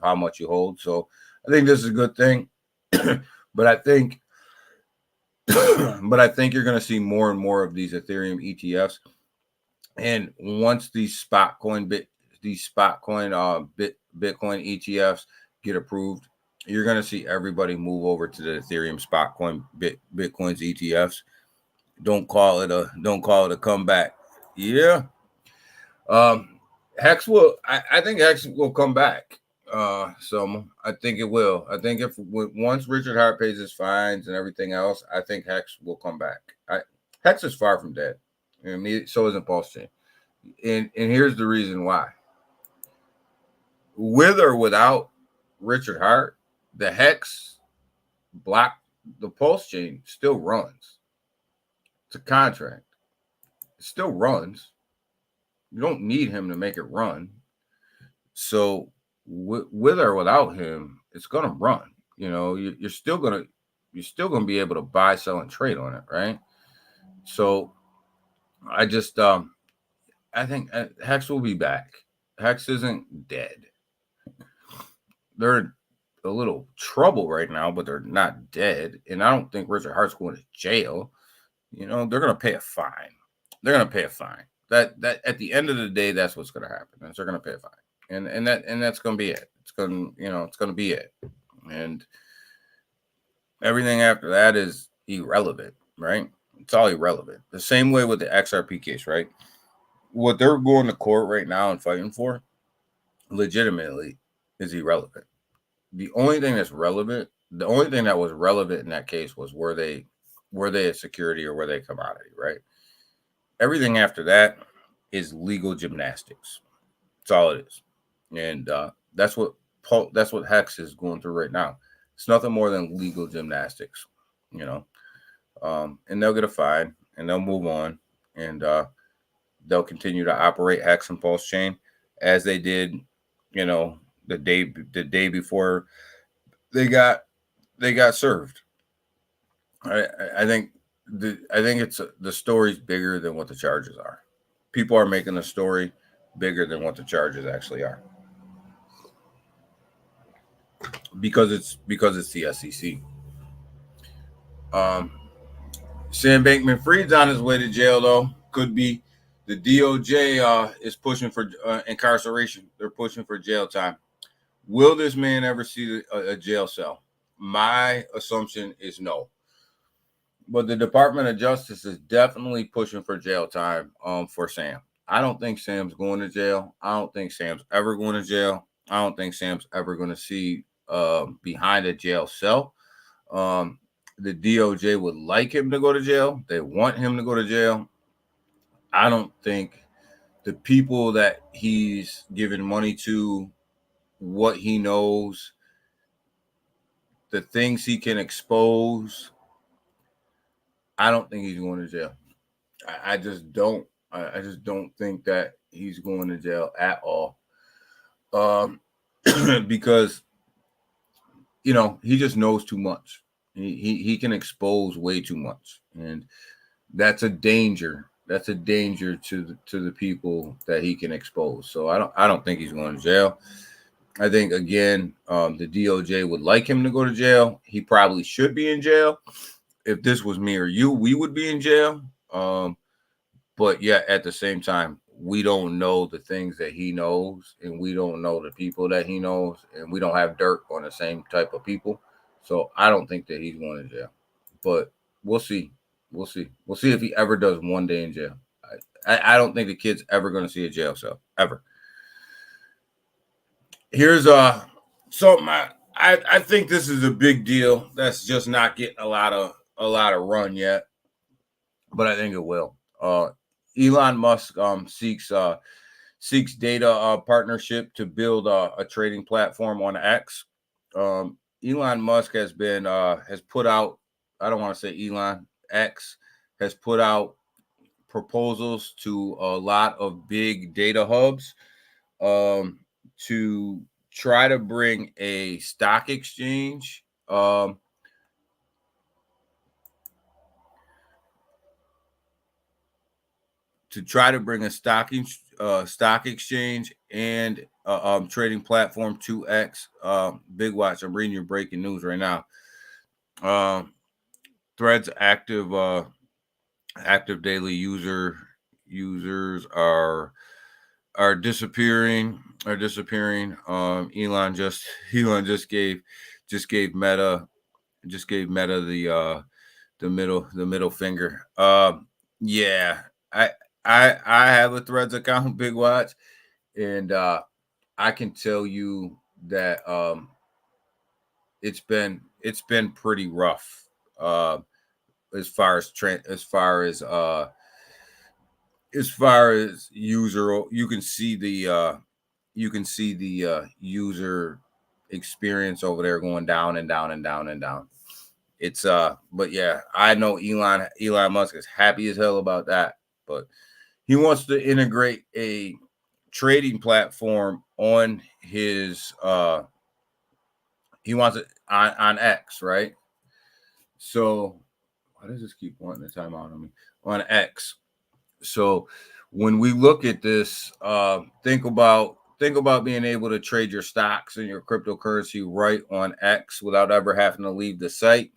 how much you hold. So I think this is a good thing, but I think you're going to see more and more of these Ethereum ETFs, and once these spot coin Bitcoin ETFs get approved, you're going to see everybody move over to the Ethereum spot coin Bitcoin's ETFs. Don't call it a comeback. Yeah. Hex will. I think Hex will come back. So I think it will. I think once Richard Hart pays his fines and everything else, I think Hex will come back. Hex is far from dead. I mean, so isn't Pulse Chain. And here's the reason why. With or without Richard Hart, the Hex block, the Pulse Chain still runs. It's a contract. It still runs. You don't need him to make it run. So with or without him, it's going to run. You know, you're still going to, you're still going to be able to buy, sell, and trade on it, right? So I just I think Hex will be back. Hex isn't dead. They're a little trouble right now, but they're not dead. And I don't think Richard Hart's going to jail. You know, they're going to pay a fine. They're going to pay a fine. That at the end of the day, that's what's going to happen. Is they're going to pay a fine, and that's going to be it. It's going to be it. And everything after that is irrelevant, right? It's all irrelevant. The same way with the XRP case, right? What they're going to court right now and fighting for, legitimately, is irrelevant. The only thing that's relevant, the only thing that was relevant in that case was were they a security or were they a commodity, right? Everything after that is legal gymnastics. That's all it is, and that's what Hex is going through right now. It's nothing more than legal gymnastics, you know. And they'll get a fine and they'll move on, and they'll continue to operate Hex and Pulse Chain as they did, you know, the day before they got served. I think it's the story's bigger than what the charges are. People are making the story bigger than what the charges actually are, because it's the SEC. Sam Bankman-Fried's on his way to jail, though. Could be. The DOJ is pushing for incarceration. They're pushing for jail time. Will this man ever see a jail cell? My assumption is no. But the Department of Justice is definitely pushing for jail time for Sam. I don't think Sam's going to jail. I don't think Sam's ever going to jail. I don't think Sam's ever going to see behind a jail cell. The DOJ would like him to go to jail. They want him to go to jail. I don't think the people that he's giving money to, what he knows, the things he can expose, I don't think he's going to jail. I just don't. I just don't think that he's going to jail at all. Because, you know, he just knows too much. He can expose way too much, and that's a danger. That's a danger to the people that he can expose. So I don't think he's going to jail. I think, again, the DOJ would like him to go to jail. He probably should be in jail. If this was me or you, we would be in jail. But yeah, at the same time, we don't know the things that he knows, and we don't know the people that he knows, and we don't have dirt on the same type of people. So I don't think that he's going to jail. But we'll see. We'll see. We'll see if he ever does one day in jail. I don't think the kid's ever going to see a jail cell, ever. Here's something I think this is a big deal that's just not getting a lot of run yet, but I think it will. Elon Musk seeks data partnership to build a trading platform on X. Elon Musk has put out, I don't want to say Elon, X has put out proposals to a lot of big data hubs to try to bring a stock exchange stock exchange and trading platform to X. Big watch. I'm reading your breaking news right now. Threads active daily users are disappearing. Elon just gave Meta the middle finger. Yeah, I have a Threads account, Big Watch, and I can tell you that it's been pretty rough as far as user. You can see the user experience over there going down and down and down and down. It's but yeah, I know Elon Musk is happy as hell about that, but he wants to integrate a trading platform on his he wants it on X, right? So why does this keep wanting to time out on me? On X. So when we look at this, think about being able to trade your stocks and your cryptocurrency right on X without ever having to leave the site.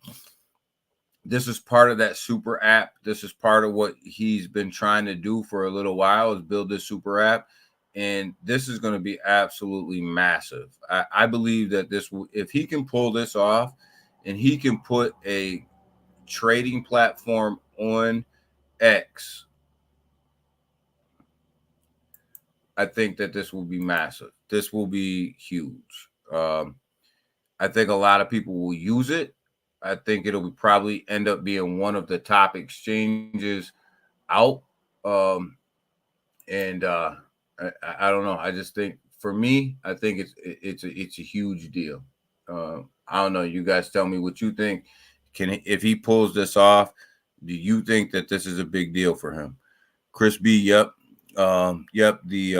This is part of that super app. This is part of what he's been trying to do for a little while, is build this super app. And this is going to be absolutely massive. I believe that this will, if he can pull this off and he can put a trading platform on X, I think that this will be massive. This will be huge. I think a lot of people will use it. I think it'll probably end up being one of the top exchanges out. I don't know. I just think, for me, I think it's a huge deal. I don't know. You guys tell me what you think. If he pulls this off, do you think that this is a big deal for him? Chris B, yep. Yep, the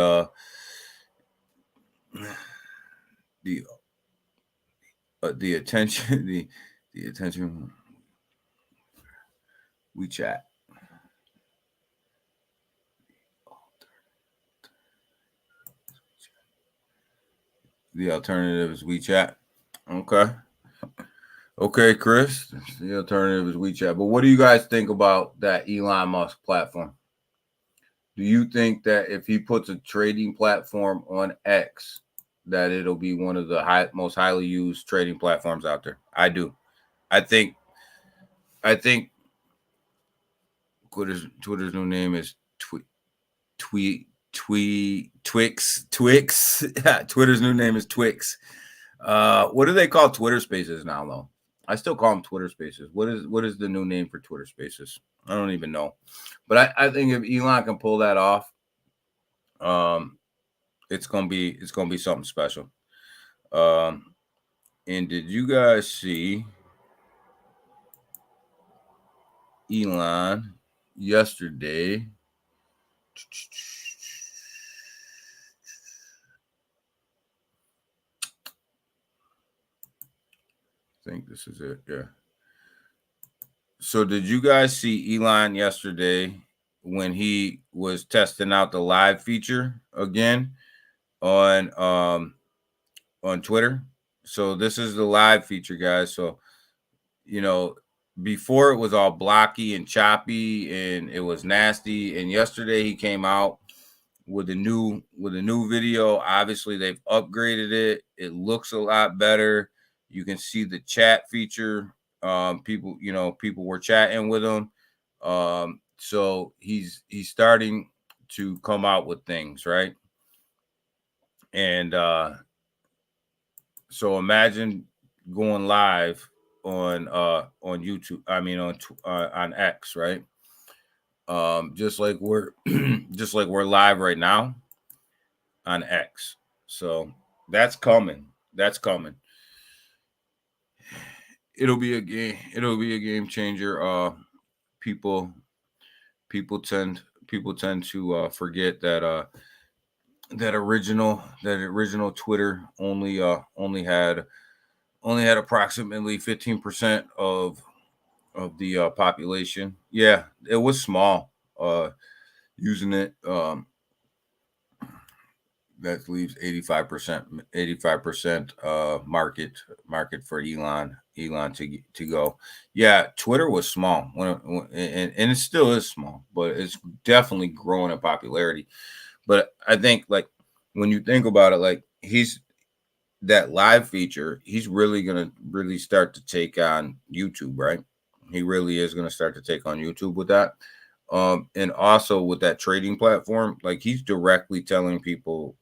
attention, the attention WeChat. The alternative is WeChat. Okay, Chris. The alternative is WeChat. But what do you guys think about that Elon Musk platform? Do you think that if he puts a trading platform on X, that it'll be one of the most highly used trading platforms out there? I do. I think Twitter's new name is Twix. Twitter's new name is Twix. What do they call Twitter Spaces now, though? I still call them Twitter Spaces. What is the new name for Twitter Spaces? I don't even know. But I think if Elon can pull that off, it's gonna be something special. And did you guys see Elon yesterday? I think this is it. Yeah. So did you guys see Elon yesterday when he was testing out the live feature again on Twitter? So this is the live feature, guys. So, before it was all blocky and choppy and it was nasty. And yesterday he came out with a new video. Obviously they've upgraded it. It looks a lot better. You can see the chat feature. People were chatting with him. So he's starting to come out with things, right? And so imagine going live on YouTube. I mean on X, right? Just like we're live right now on X. So that's coming. It'll be a game changer. People tend to forget that that original Twitter only had approximately 15% of the population. Yeah, it was small. Using it, that leaves 85% market for Elon to go. Yeah, Twitter was small and it still is small, but it's definitely growing in popularity. But I think, like, when you think about it, like, that live feature, he's really gonna start to take on YouTube, right? He really is gonna start to take on YouTube with that. And also with that trading platform, like, he's directly telling people,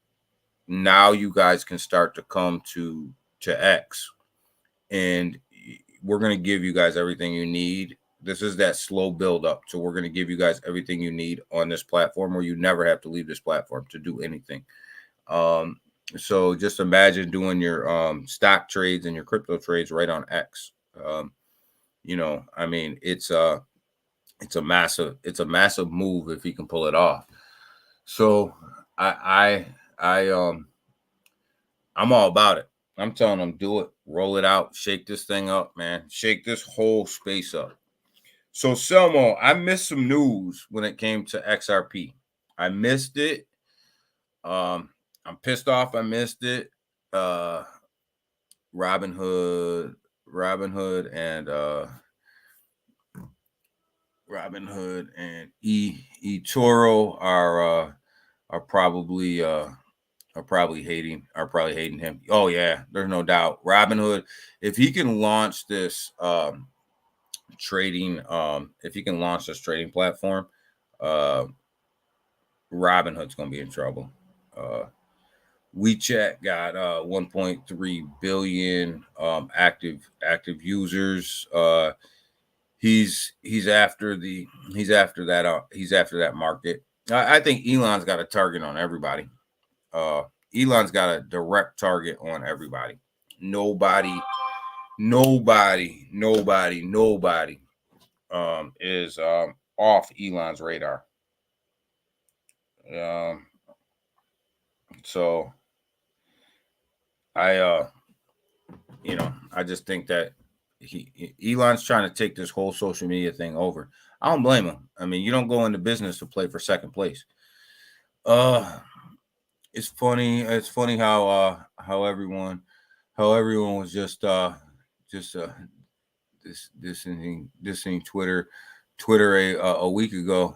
now you guys can start to come to X, and we're going to give you guys everything you need. This is that slow build up. So we're going to give you guys everything you need on this platform, where you never have to leave this platform to do anything. So just imagine doing your stock trades and your crypto trades right on X. I mean, it's a massive move if he can pull it off. So I'm all about it. I'm telling them, do it. Roll it out. Shake this thing up, man. Shake this whole space up. So, Selmo, I missed some news when it came to XRP. I missed it. I'm pissed off. I missed it. Robinhood and eToro are probably hating him. Oh yeah, there's no doubt. Robinhood, if he can launch this trading platform, Robinhood's gonna be in trouble. WeChat got 1.3 billion active users. He's after that market. I think Elon's got a target on everybody. Elon's got a direct target on everybody. Nobody is off Elon's radar. So I just think that Elon's trying to take this whole social media thing over. I don't blame him. I mean, you don't go into business to play for second place. It's funny how everyone was just dissing Twitter a week ago.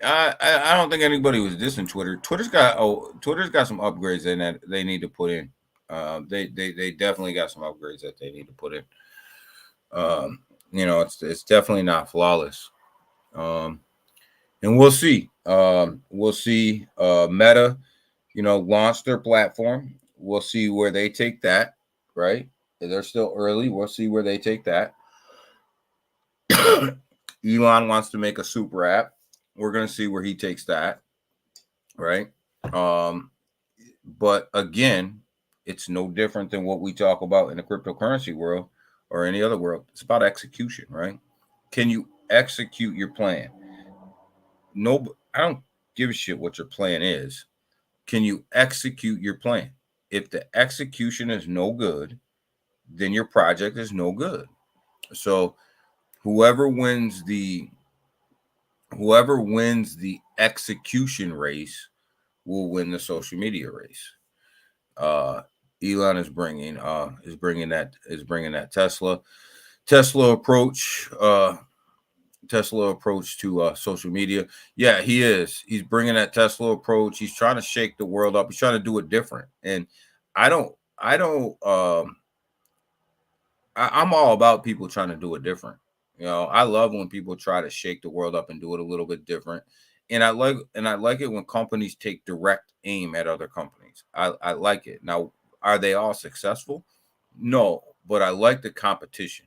I don't think anybody was dissing Twitter. Twitter's got some upgrades that they need to put in. They definitely got some upgrades that they need to put in. It's definitely not flawless. And we'll see. Meta, launch their platform. We'll see where they take that. Right? They're still early. We'll see where they take that. Elon wants to make a super app. We're going to see where he takes that. Right? But again, it's no different than what we talk about in the cryptocurrency world or any other world. It's about execution, right? Can you execute your plan? No, I don't give a shit what your plan is. Can you execute your plan? If the execution is no good, then your project is no good. So whoever wins the execution race will win the social media race. Elon is bringing that Tesla approach to social media. Yeah, he is. He's bringing that Tesla approach. He's trying to shake the world up. He's trying to do it different. And I'm all about people trying to do it different. I love when people try to shake the world up and do it a little bit different. And I like it when companies take direct aim at other companies. I like it. Now, are they all successful? No, but I like the competition.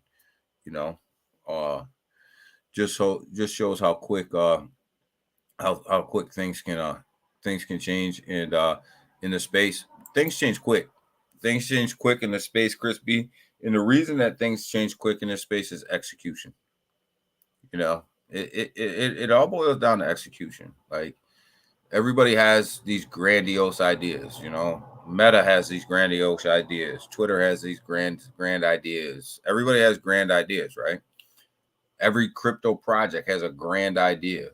Just shows how quick how quick things can change, and in the space, things change quick. Things change quick in the space, Chris B. And the reason that things change quick in this space is execution. It all boils down to execution. Like, everybody has these grandiose ideas. Meta has these grandiose ideas. Twitter has these grand ideas. Everybody has grand ideas, right? Every crypto project has a grand idea.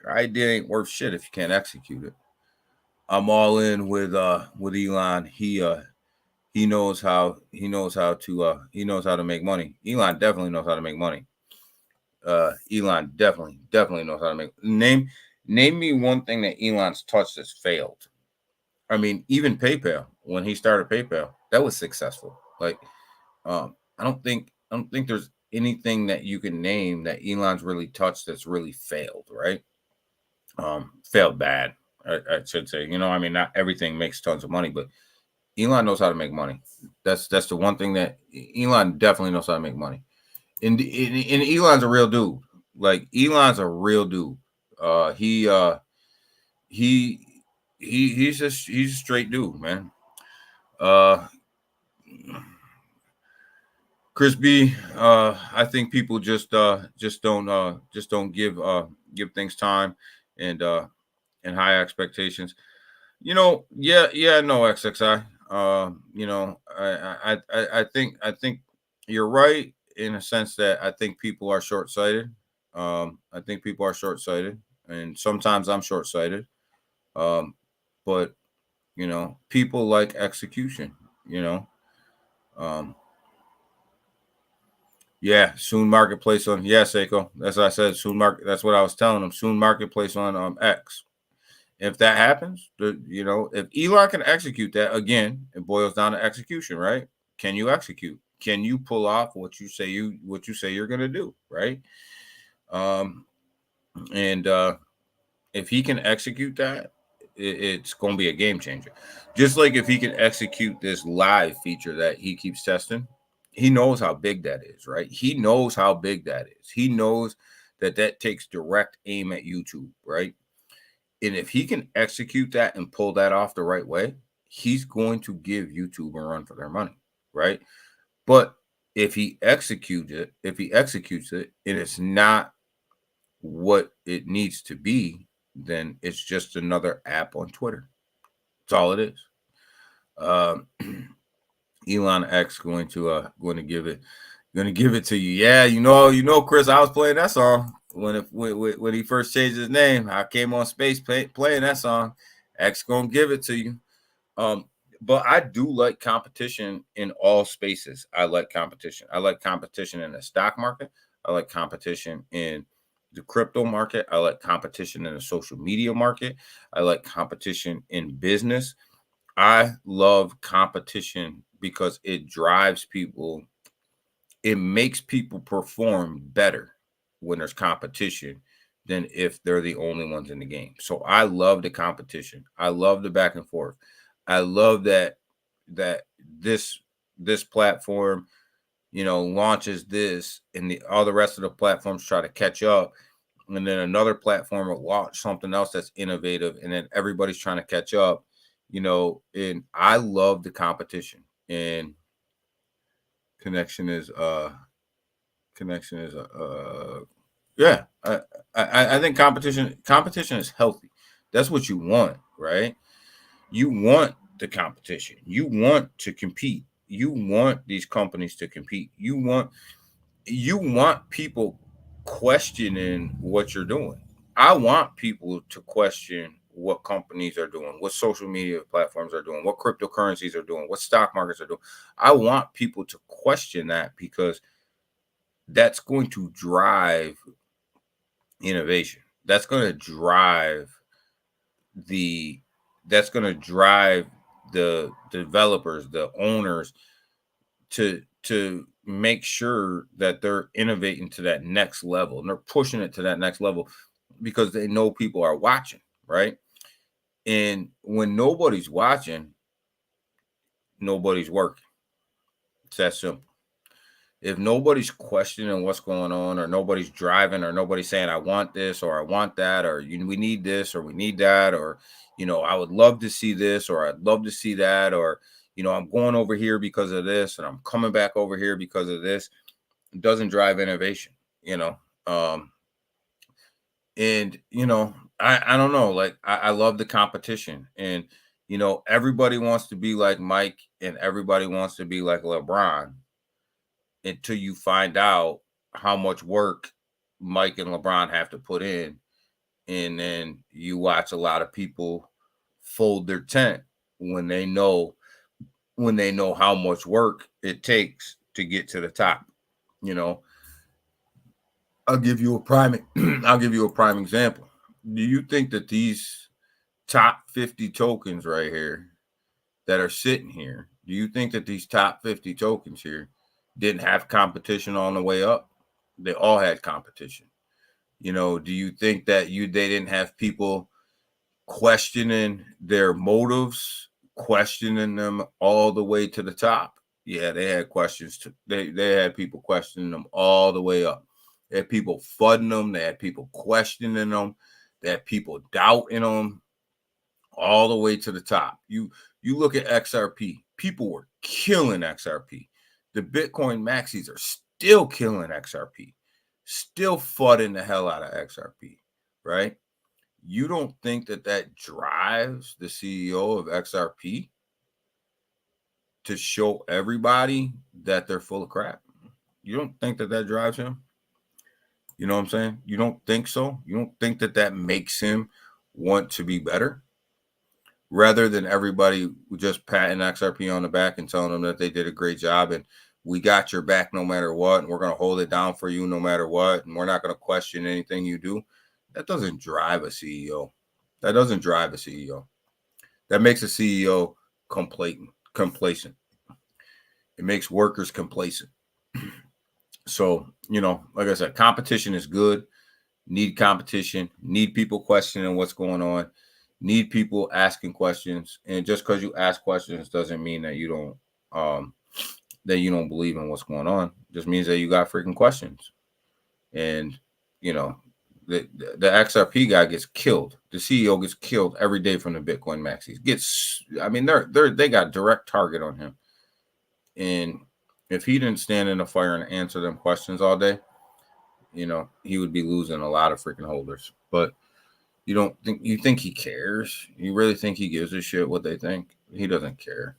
Your idea ain't worth shit if you can't execute it. I'm all in with Elon. He knows how to make money. Elon definitely knows how to make money. Elon definitely knows how to make. Name me one thing that Elon's touched that's failed. I mean, even PayPal, when he started PayPal, that was successful. Like, I don't think there's anything that you can name that Elon's really touched that's really failed, right? Failed bad, I should say. I mean, not everything makes tons of money, but Elon knows how to make money. That's the one thing that Elon definitely knows how to make money. And Elon's a real dude. Like, Elon's a real dude. He's a straight dude, man. Chris B, I think people just don't give things time and high expectations. No, XXI. You know, I think you're right in a sense that I think people are short sighted. I think people are short sighted, and sometimes I'm short sighted. Um, but you know, people like execution. You know, um, yeah, soon marketplace on Seiko. That's what I said. Soon market. That's what I was telling them. Soon marketplace on X. If that happens, you know, if Elon can execute that again, it boils down to execution, right? Can you execute? Can you pull off what you say you're gonna do, right? Um, and if he can execute that, it's gonna be a game changer. Just like if he can execute this live feature that he keeps testing, he knows how big that is, right? He knows how big that is. He knows that that takes direct aim at YouTube, right? And if he can execute that and pull that off the right way, he's going to give YouTube a run for their money, right? But if he executes it and it's not what it needs to be, then it's just another app on Twitter. That's all it is. Um, Elon X going to give it to you. Yeah, you know, Chris. I was playing that song when he first changed his name. I came on Space playing that song. X gonna give it to you. Um, but I do like competition in all spaces. I like competition. I like competition in the stock market. I like competition in the crypto market. I like competition in the social media market. I like competition in business. I love competition because it drives people, it makes people perform better when there's competition than if they're the only ones in the game. So I love the competition. I love the back and forth. I love that this platform, you know, launches this and all the rest of the platforms try to catch up, and then another platform will launch something else that's innovative, and then everybody's trying to catch up, you know. And I love the competition. And connection is connection is yeah, I think competition is healthy. That's what you want, right? You want the competition. You want to compete. You want these companies to compete. You want people questioning what you're doing. I want people to question what companies are doing, what social media platforms are doing, what cryptocurrencies are doing, what stock markets are doing. I want people to question that because that's going to drive innovation. The that's going to drive the developers, the owners to make sure that they're innovating to that next level and they're pushing it to that next level because they know people are watching, right? And when nobody's watching, nobody's working. It's that simple. If nobody's questioning what's going on, or nobody's driving, or nobody's saying I want this or I want that, or we need this or we need that, or I would love to see this or I'd love to see that, or I'm going over here because of this and I'm coming back over here because of this, it doesn't drive innovation. Um and I don't know, like I love the competition, and everybody wants to be like Mike and everybody wants to be like LeBron until you find out how much work Mike and LeBron have to put in. And then you watch a lot of people fold their tent when they know how much work it takes to get to the top. I'll give you a prime I'll give you a prime example. Do you think that these top 50 tokens right here that are sitting here, do you think that these top 50 tokens here didn't have competition on the way up? They all had competition. Do you think that they didn't have people questioning their motives, questioning them all the way to the top? Yeah, they had questions. They had people questioning them all the way up. They had people fudding them. They had people questioning them. They had people doubting them all the way to the top. You look at XRP. People were killing XRP. The Bitcoin maxis are still killing XRP, still fudding the hell out of XRP, right? You don't think that drives the CEO of XRP? to show everybody that they're full of crap. You don't think that drives him? You know what I'm saying? You don't think so? You don't think that makes him want to be better? Rather than everybody just patting XRP on the back and telling them that they did a great job and we got your back no matter what, and we're going to hold it down for you no matter what, and we're not going to question anything you do. That doesn't drive a CEO. That doesn't drive a CEO. That makes a CEO complacent. It makes workers complacent. So, like I said, competition is good. Need competition. Need people questioning what's going on. Need people asking questions. And just because you ask questions doesn't mean that you don't believe in what's going on. It just means that you got freaking questions. And the XRP guy gets killed. The CEO gets killed every day from the Bitcoin maxis. They got direct target on him. And if he didn't stand in the fire and answer them questions all day, he would be losing a lot of freaking holders. But you think he cares? You really think he gives a shit what they think? He doesn't care.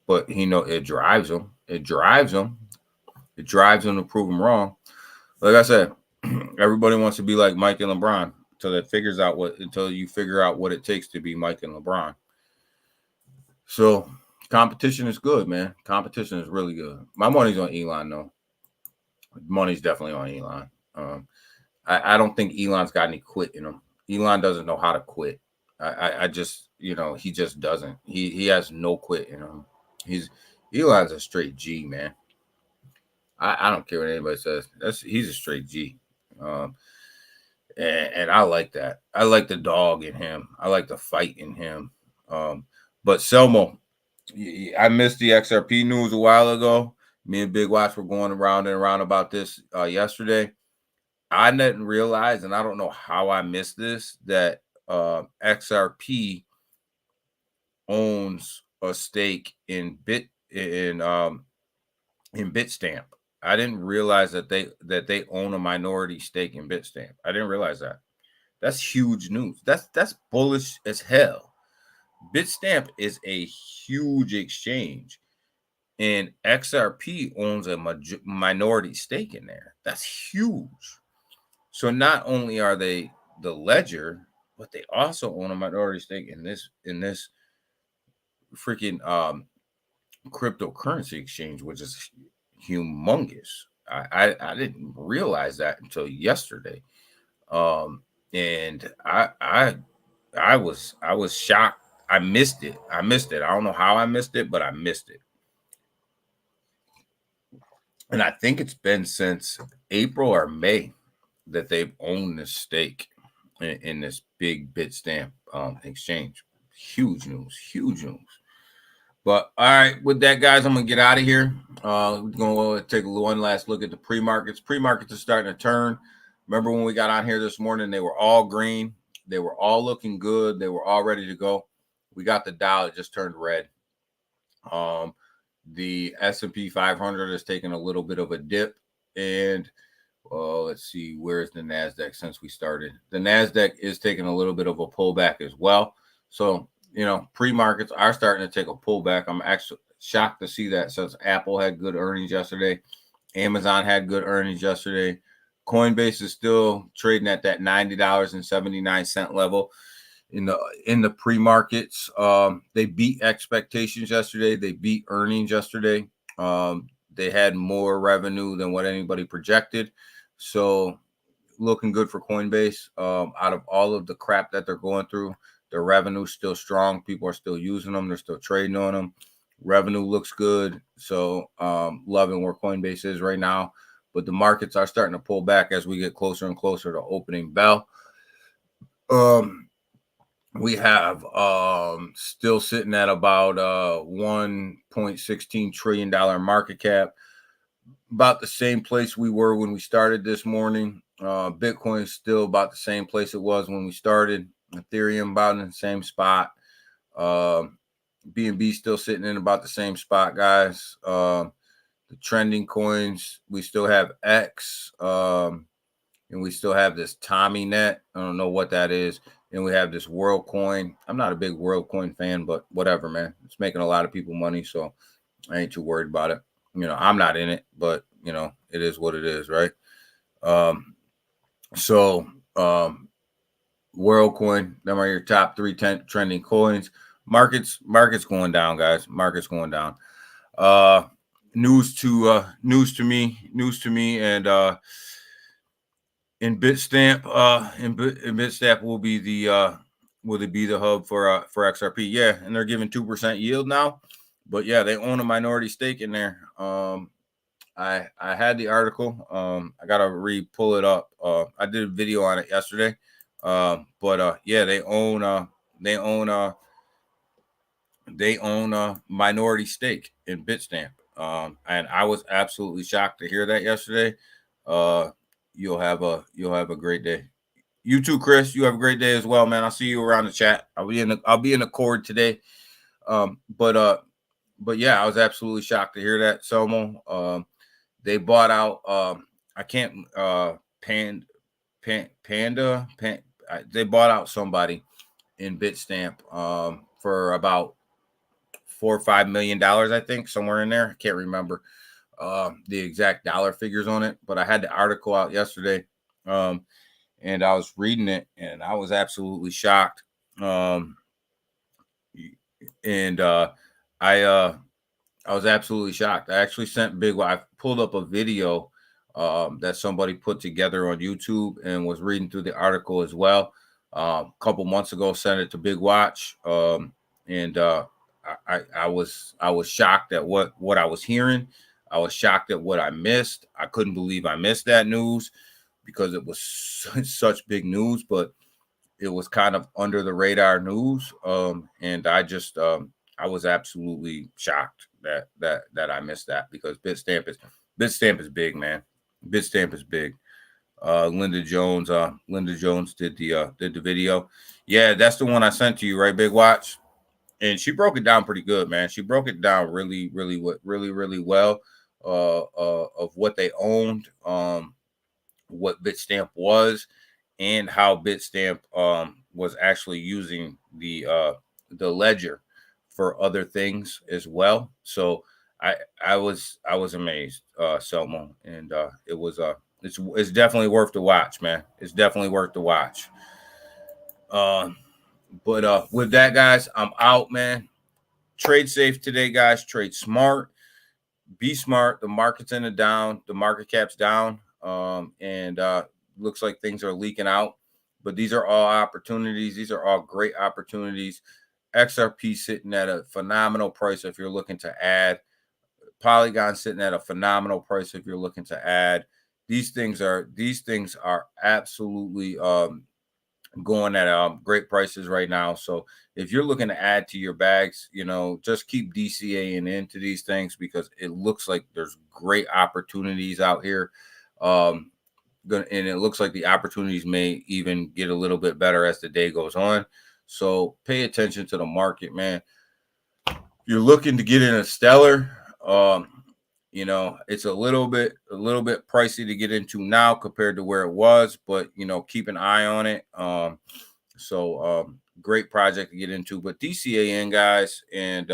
But it drives him. It drives him. It drives him to prove him wrong. Like I said, everybody wants to be like Mike and LeBron until you figure out what it takes to be Mike and LeBron. So competition is good, man. Competition is really good. My money's on Elon, though. Money's definitely on Elon. I don't think Elon's got any quit in him. Elon doesn't know how to quit. I just, he just doesn't. He has no quit in him. Elon's a straight G, man. I don't care what anybody says. He's a straight G. And I like that. I like the dog in him. I like the fight in him. But Selmo, I missed the XRP news a while ago. Me and Big Watch were going around and around about this yesterday. I didn't realize, and I don't know how I missed this, that XRP owns a stake in Bitstamp. I didn't realize that they own a minority stake in Bitstamp. I didn't realize that. That's huge news. That's bullish as hell. Bitstamp is a huge exchange, and XRP owns a minority stake in there. That's huge. So not only are they the ledger, but they also own a minority stake in this freaking cryptocurrency exchange, which is humongous. I didn't realize that until yesterday. And I was shocked. I missed it. I don't know how I missed it, but I missed it. And I think it's been since April or May that they've owned this stake in this big Bitstamp exchange. Huge news. But all right, with that, guys, I'm gonna get out of here. We're gonna take one last look at the pre-markets. Pre-markets are starting to turn. Remember when we got on here this morning, they were all green. They were all looking good. They were all ready to go. We got the Dow, it just turned red. The S&P 500 has taken a little bit of a dip. And let's see, where's the NASDAQ since we started? The NASDAQ is taking a little bit of a pullback as well. So, pre-markets are starting to take a pullback. I'm actually shocked to see that since Apple had good earnings yesterday. Amazon had good earnings yesterday. Coinbase is still trading at that $90.79 level in the pre-markets. They beat expectations yesterday. They beat earnings yesterday. They had more revenue than what anybody projected. So looking good for Coinbase. Out of all of the crap that they're going through, their revenue is still strong. People are still using them. They're still trading on them. Revenue looks good. So loving where Coinbase is right now. But the markets are starting to pull back as we get closer and closer to opening bell. We have still sitting at about $1.16 trillion market cap. About the same place we were when we started this morning. Bitcoin is still about the same place it was when we started. Ethereum about in the same spot. BNB still sitting in about the same spot, guys. The trending coins, we still have X. and we still have this Tommy Net. I don't know what that is. And we have this WorldCoin. I'm not a big WorldCoin fan, but whatever, man. It's making a lot of people money, so I ain't too worried about it. You know, I'm not in it, but you know, it is what it is, right? WorldCoin, them are your top 3 trending coins. Markets going down, guys. Markets going down. News to me, and in Bitstamp, in Bitstamp will be the hub for XRP. Yeah, and they're giving 2% yield now, but yeah, they own a minority stake in there. I had the article. I gotta pull it up. I did a video on it yesterday. But yeah, they own a minority stake in Bitstamp. And I was absolutely shocked to hear that yesterday. You'll have a great day. You too, Chris. You have a great day as well, man. I'll see you around the chat. I'll be in the cord today. But yeah, I was absolutely shocked to hear that, Selmo. They bought out they bought out somebody in Bitstamp for about $4 or $5 million, I think, somewhere in there. I can't remember the exact dollar figures on it, but I had the article out yesterday, and I was reading it, and I was absolutely shocked. I was absolutely shocked. I actually sent I pulled up a video that somebody put together on YouTube and was reading through the article as well. A couple months ago, sent it to Big Watch, and I was shocked at what I was hearing. I was shocked at what I missed. I couldn't believe I missed that news because it was such big news, but it was kind of under the radar news. And I just I was absolutely shocked that I missed that, because Bitstamp is big, man. Bitstamp is big. Linda Jones did the video. Yeah, that's the one I sent to you, right, Big Watch? And she broke it down pretty good, man. She broke it down really well of what they owned, what Bitstamp was, and how Bitstamp was actually using the ledger for other things as well. So I was amazed, Selmo, and it was it's definitely worth the watch, man. It's definitely worth the watch. But with that, guys, I'm out, man. Trade safe today, guys. Trade smart. Be smart. The market's in the down. The market cap's down. And looks like things are leaking out. But these are all opportunities. These are all great opportunities. XRP sitting at a phenomenal price if you're looking to add. Polygon sitting at a phenomenal price if you're looking to add. These things are absolutely going at great prices right now. So if you're looking to add to your bags, you know, just keep DCAing into these things, because it looks like there's great opportunities out here. And it looks like the opportunities may even get a little bit better as the day goes on. So pay attention to the market, man. You're looking to get in a Stellar. You know, it's a little bit pricey to get into now compared to where it was, but you know, keep an eye on it. Great project to get into, but DCA in, guys, and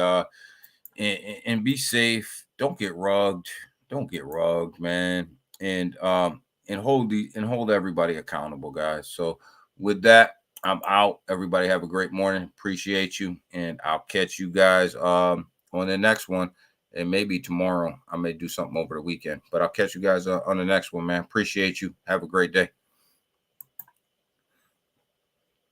be safe. Don't get rugged, man. And hold everybody accountable, guys. So with that, I'm out. Everybody have a great morning. Appreciate you, and I'll catch you guys on the next one. And maybe tomorrow I may do something over the weekend, but I'll catch you guys on the next one, man. Appreciate you. Have a great day.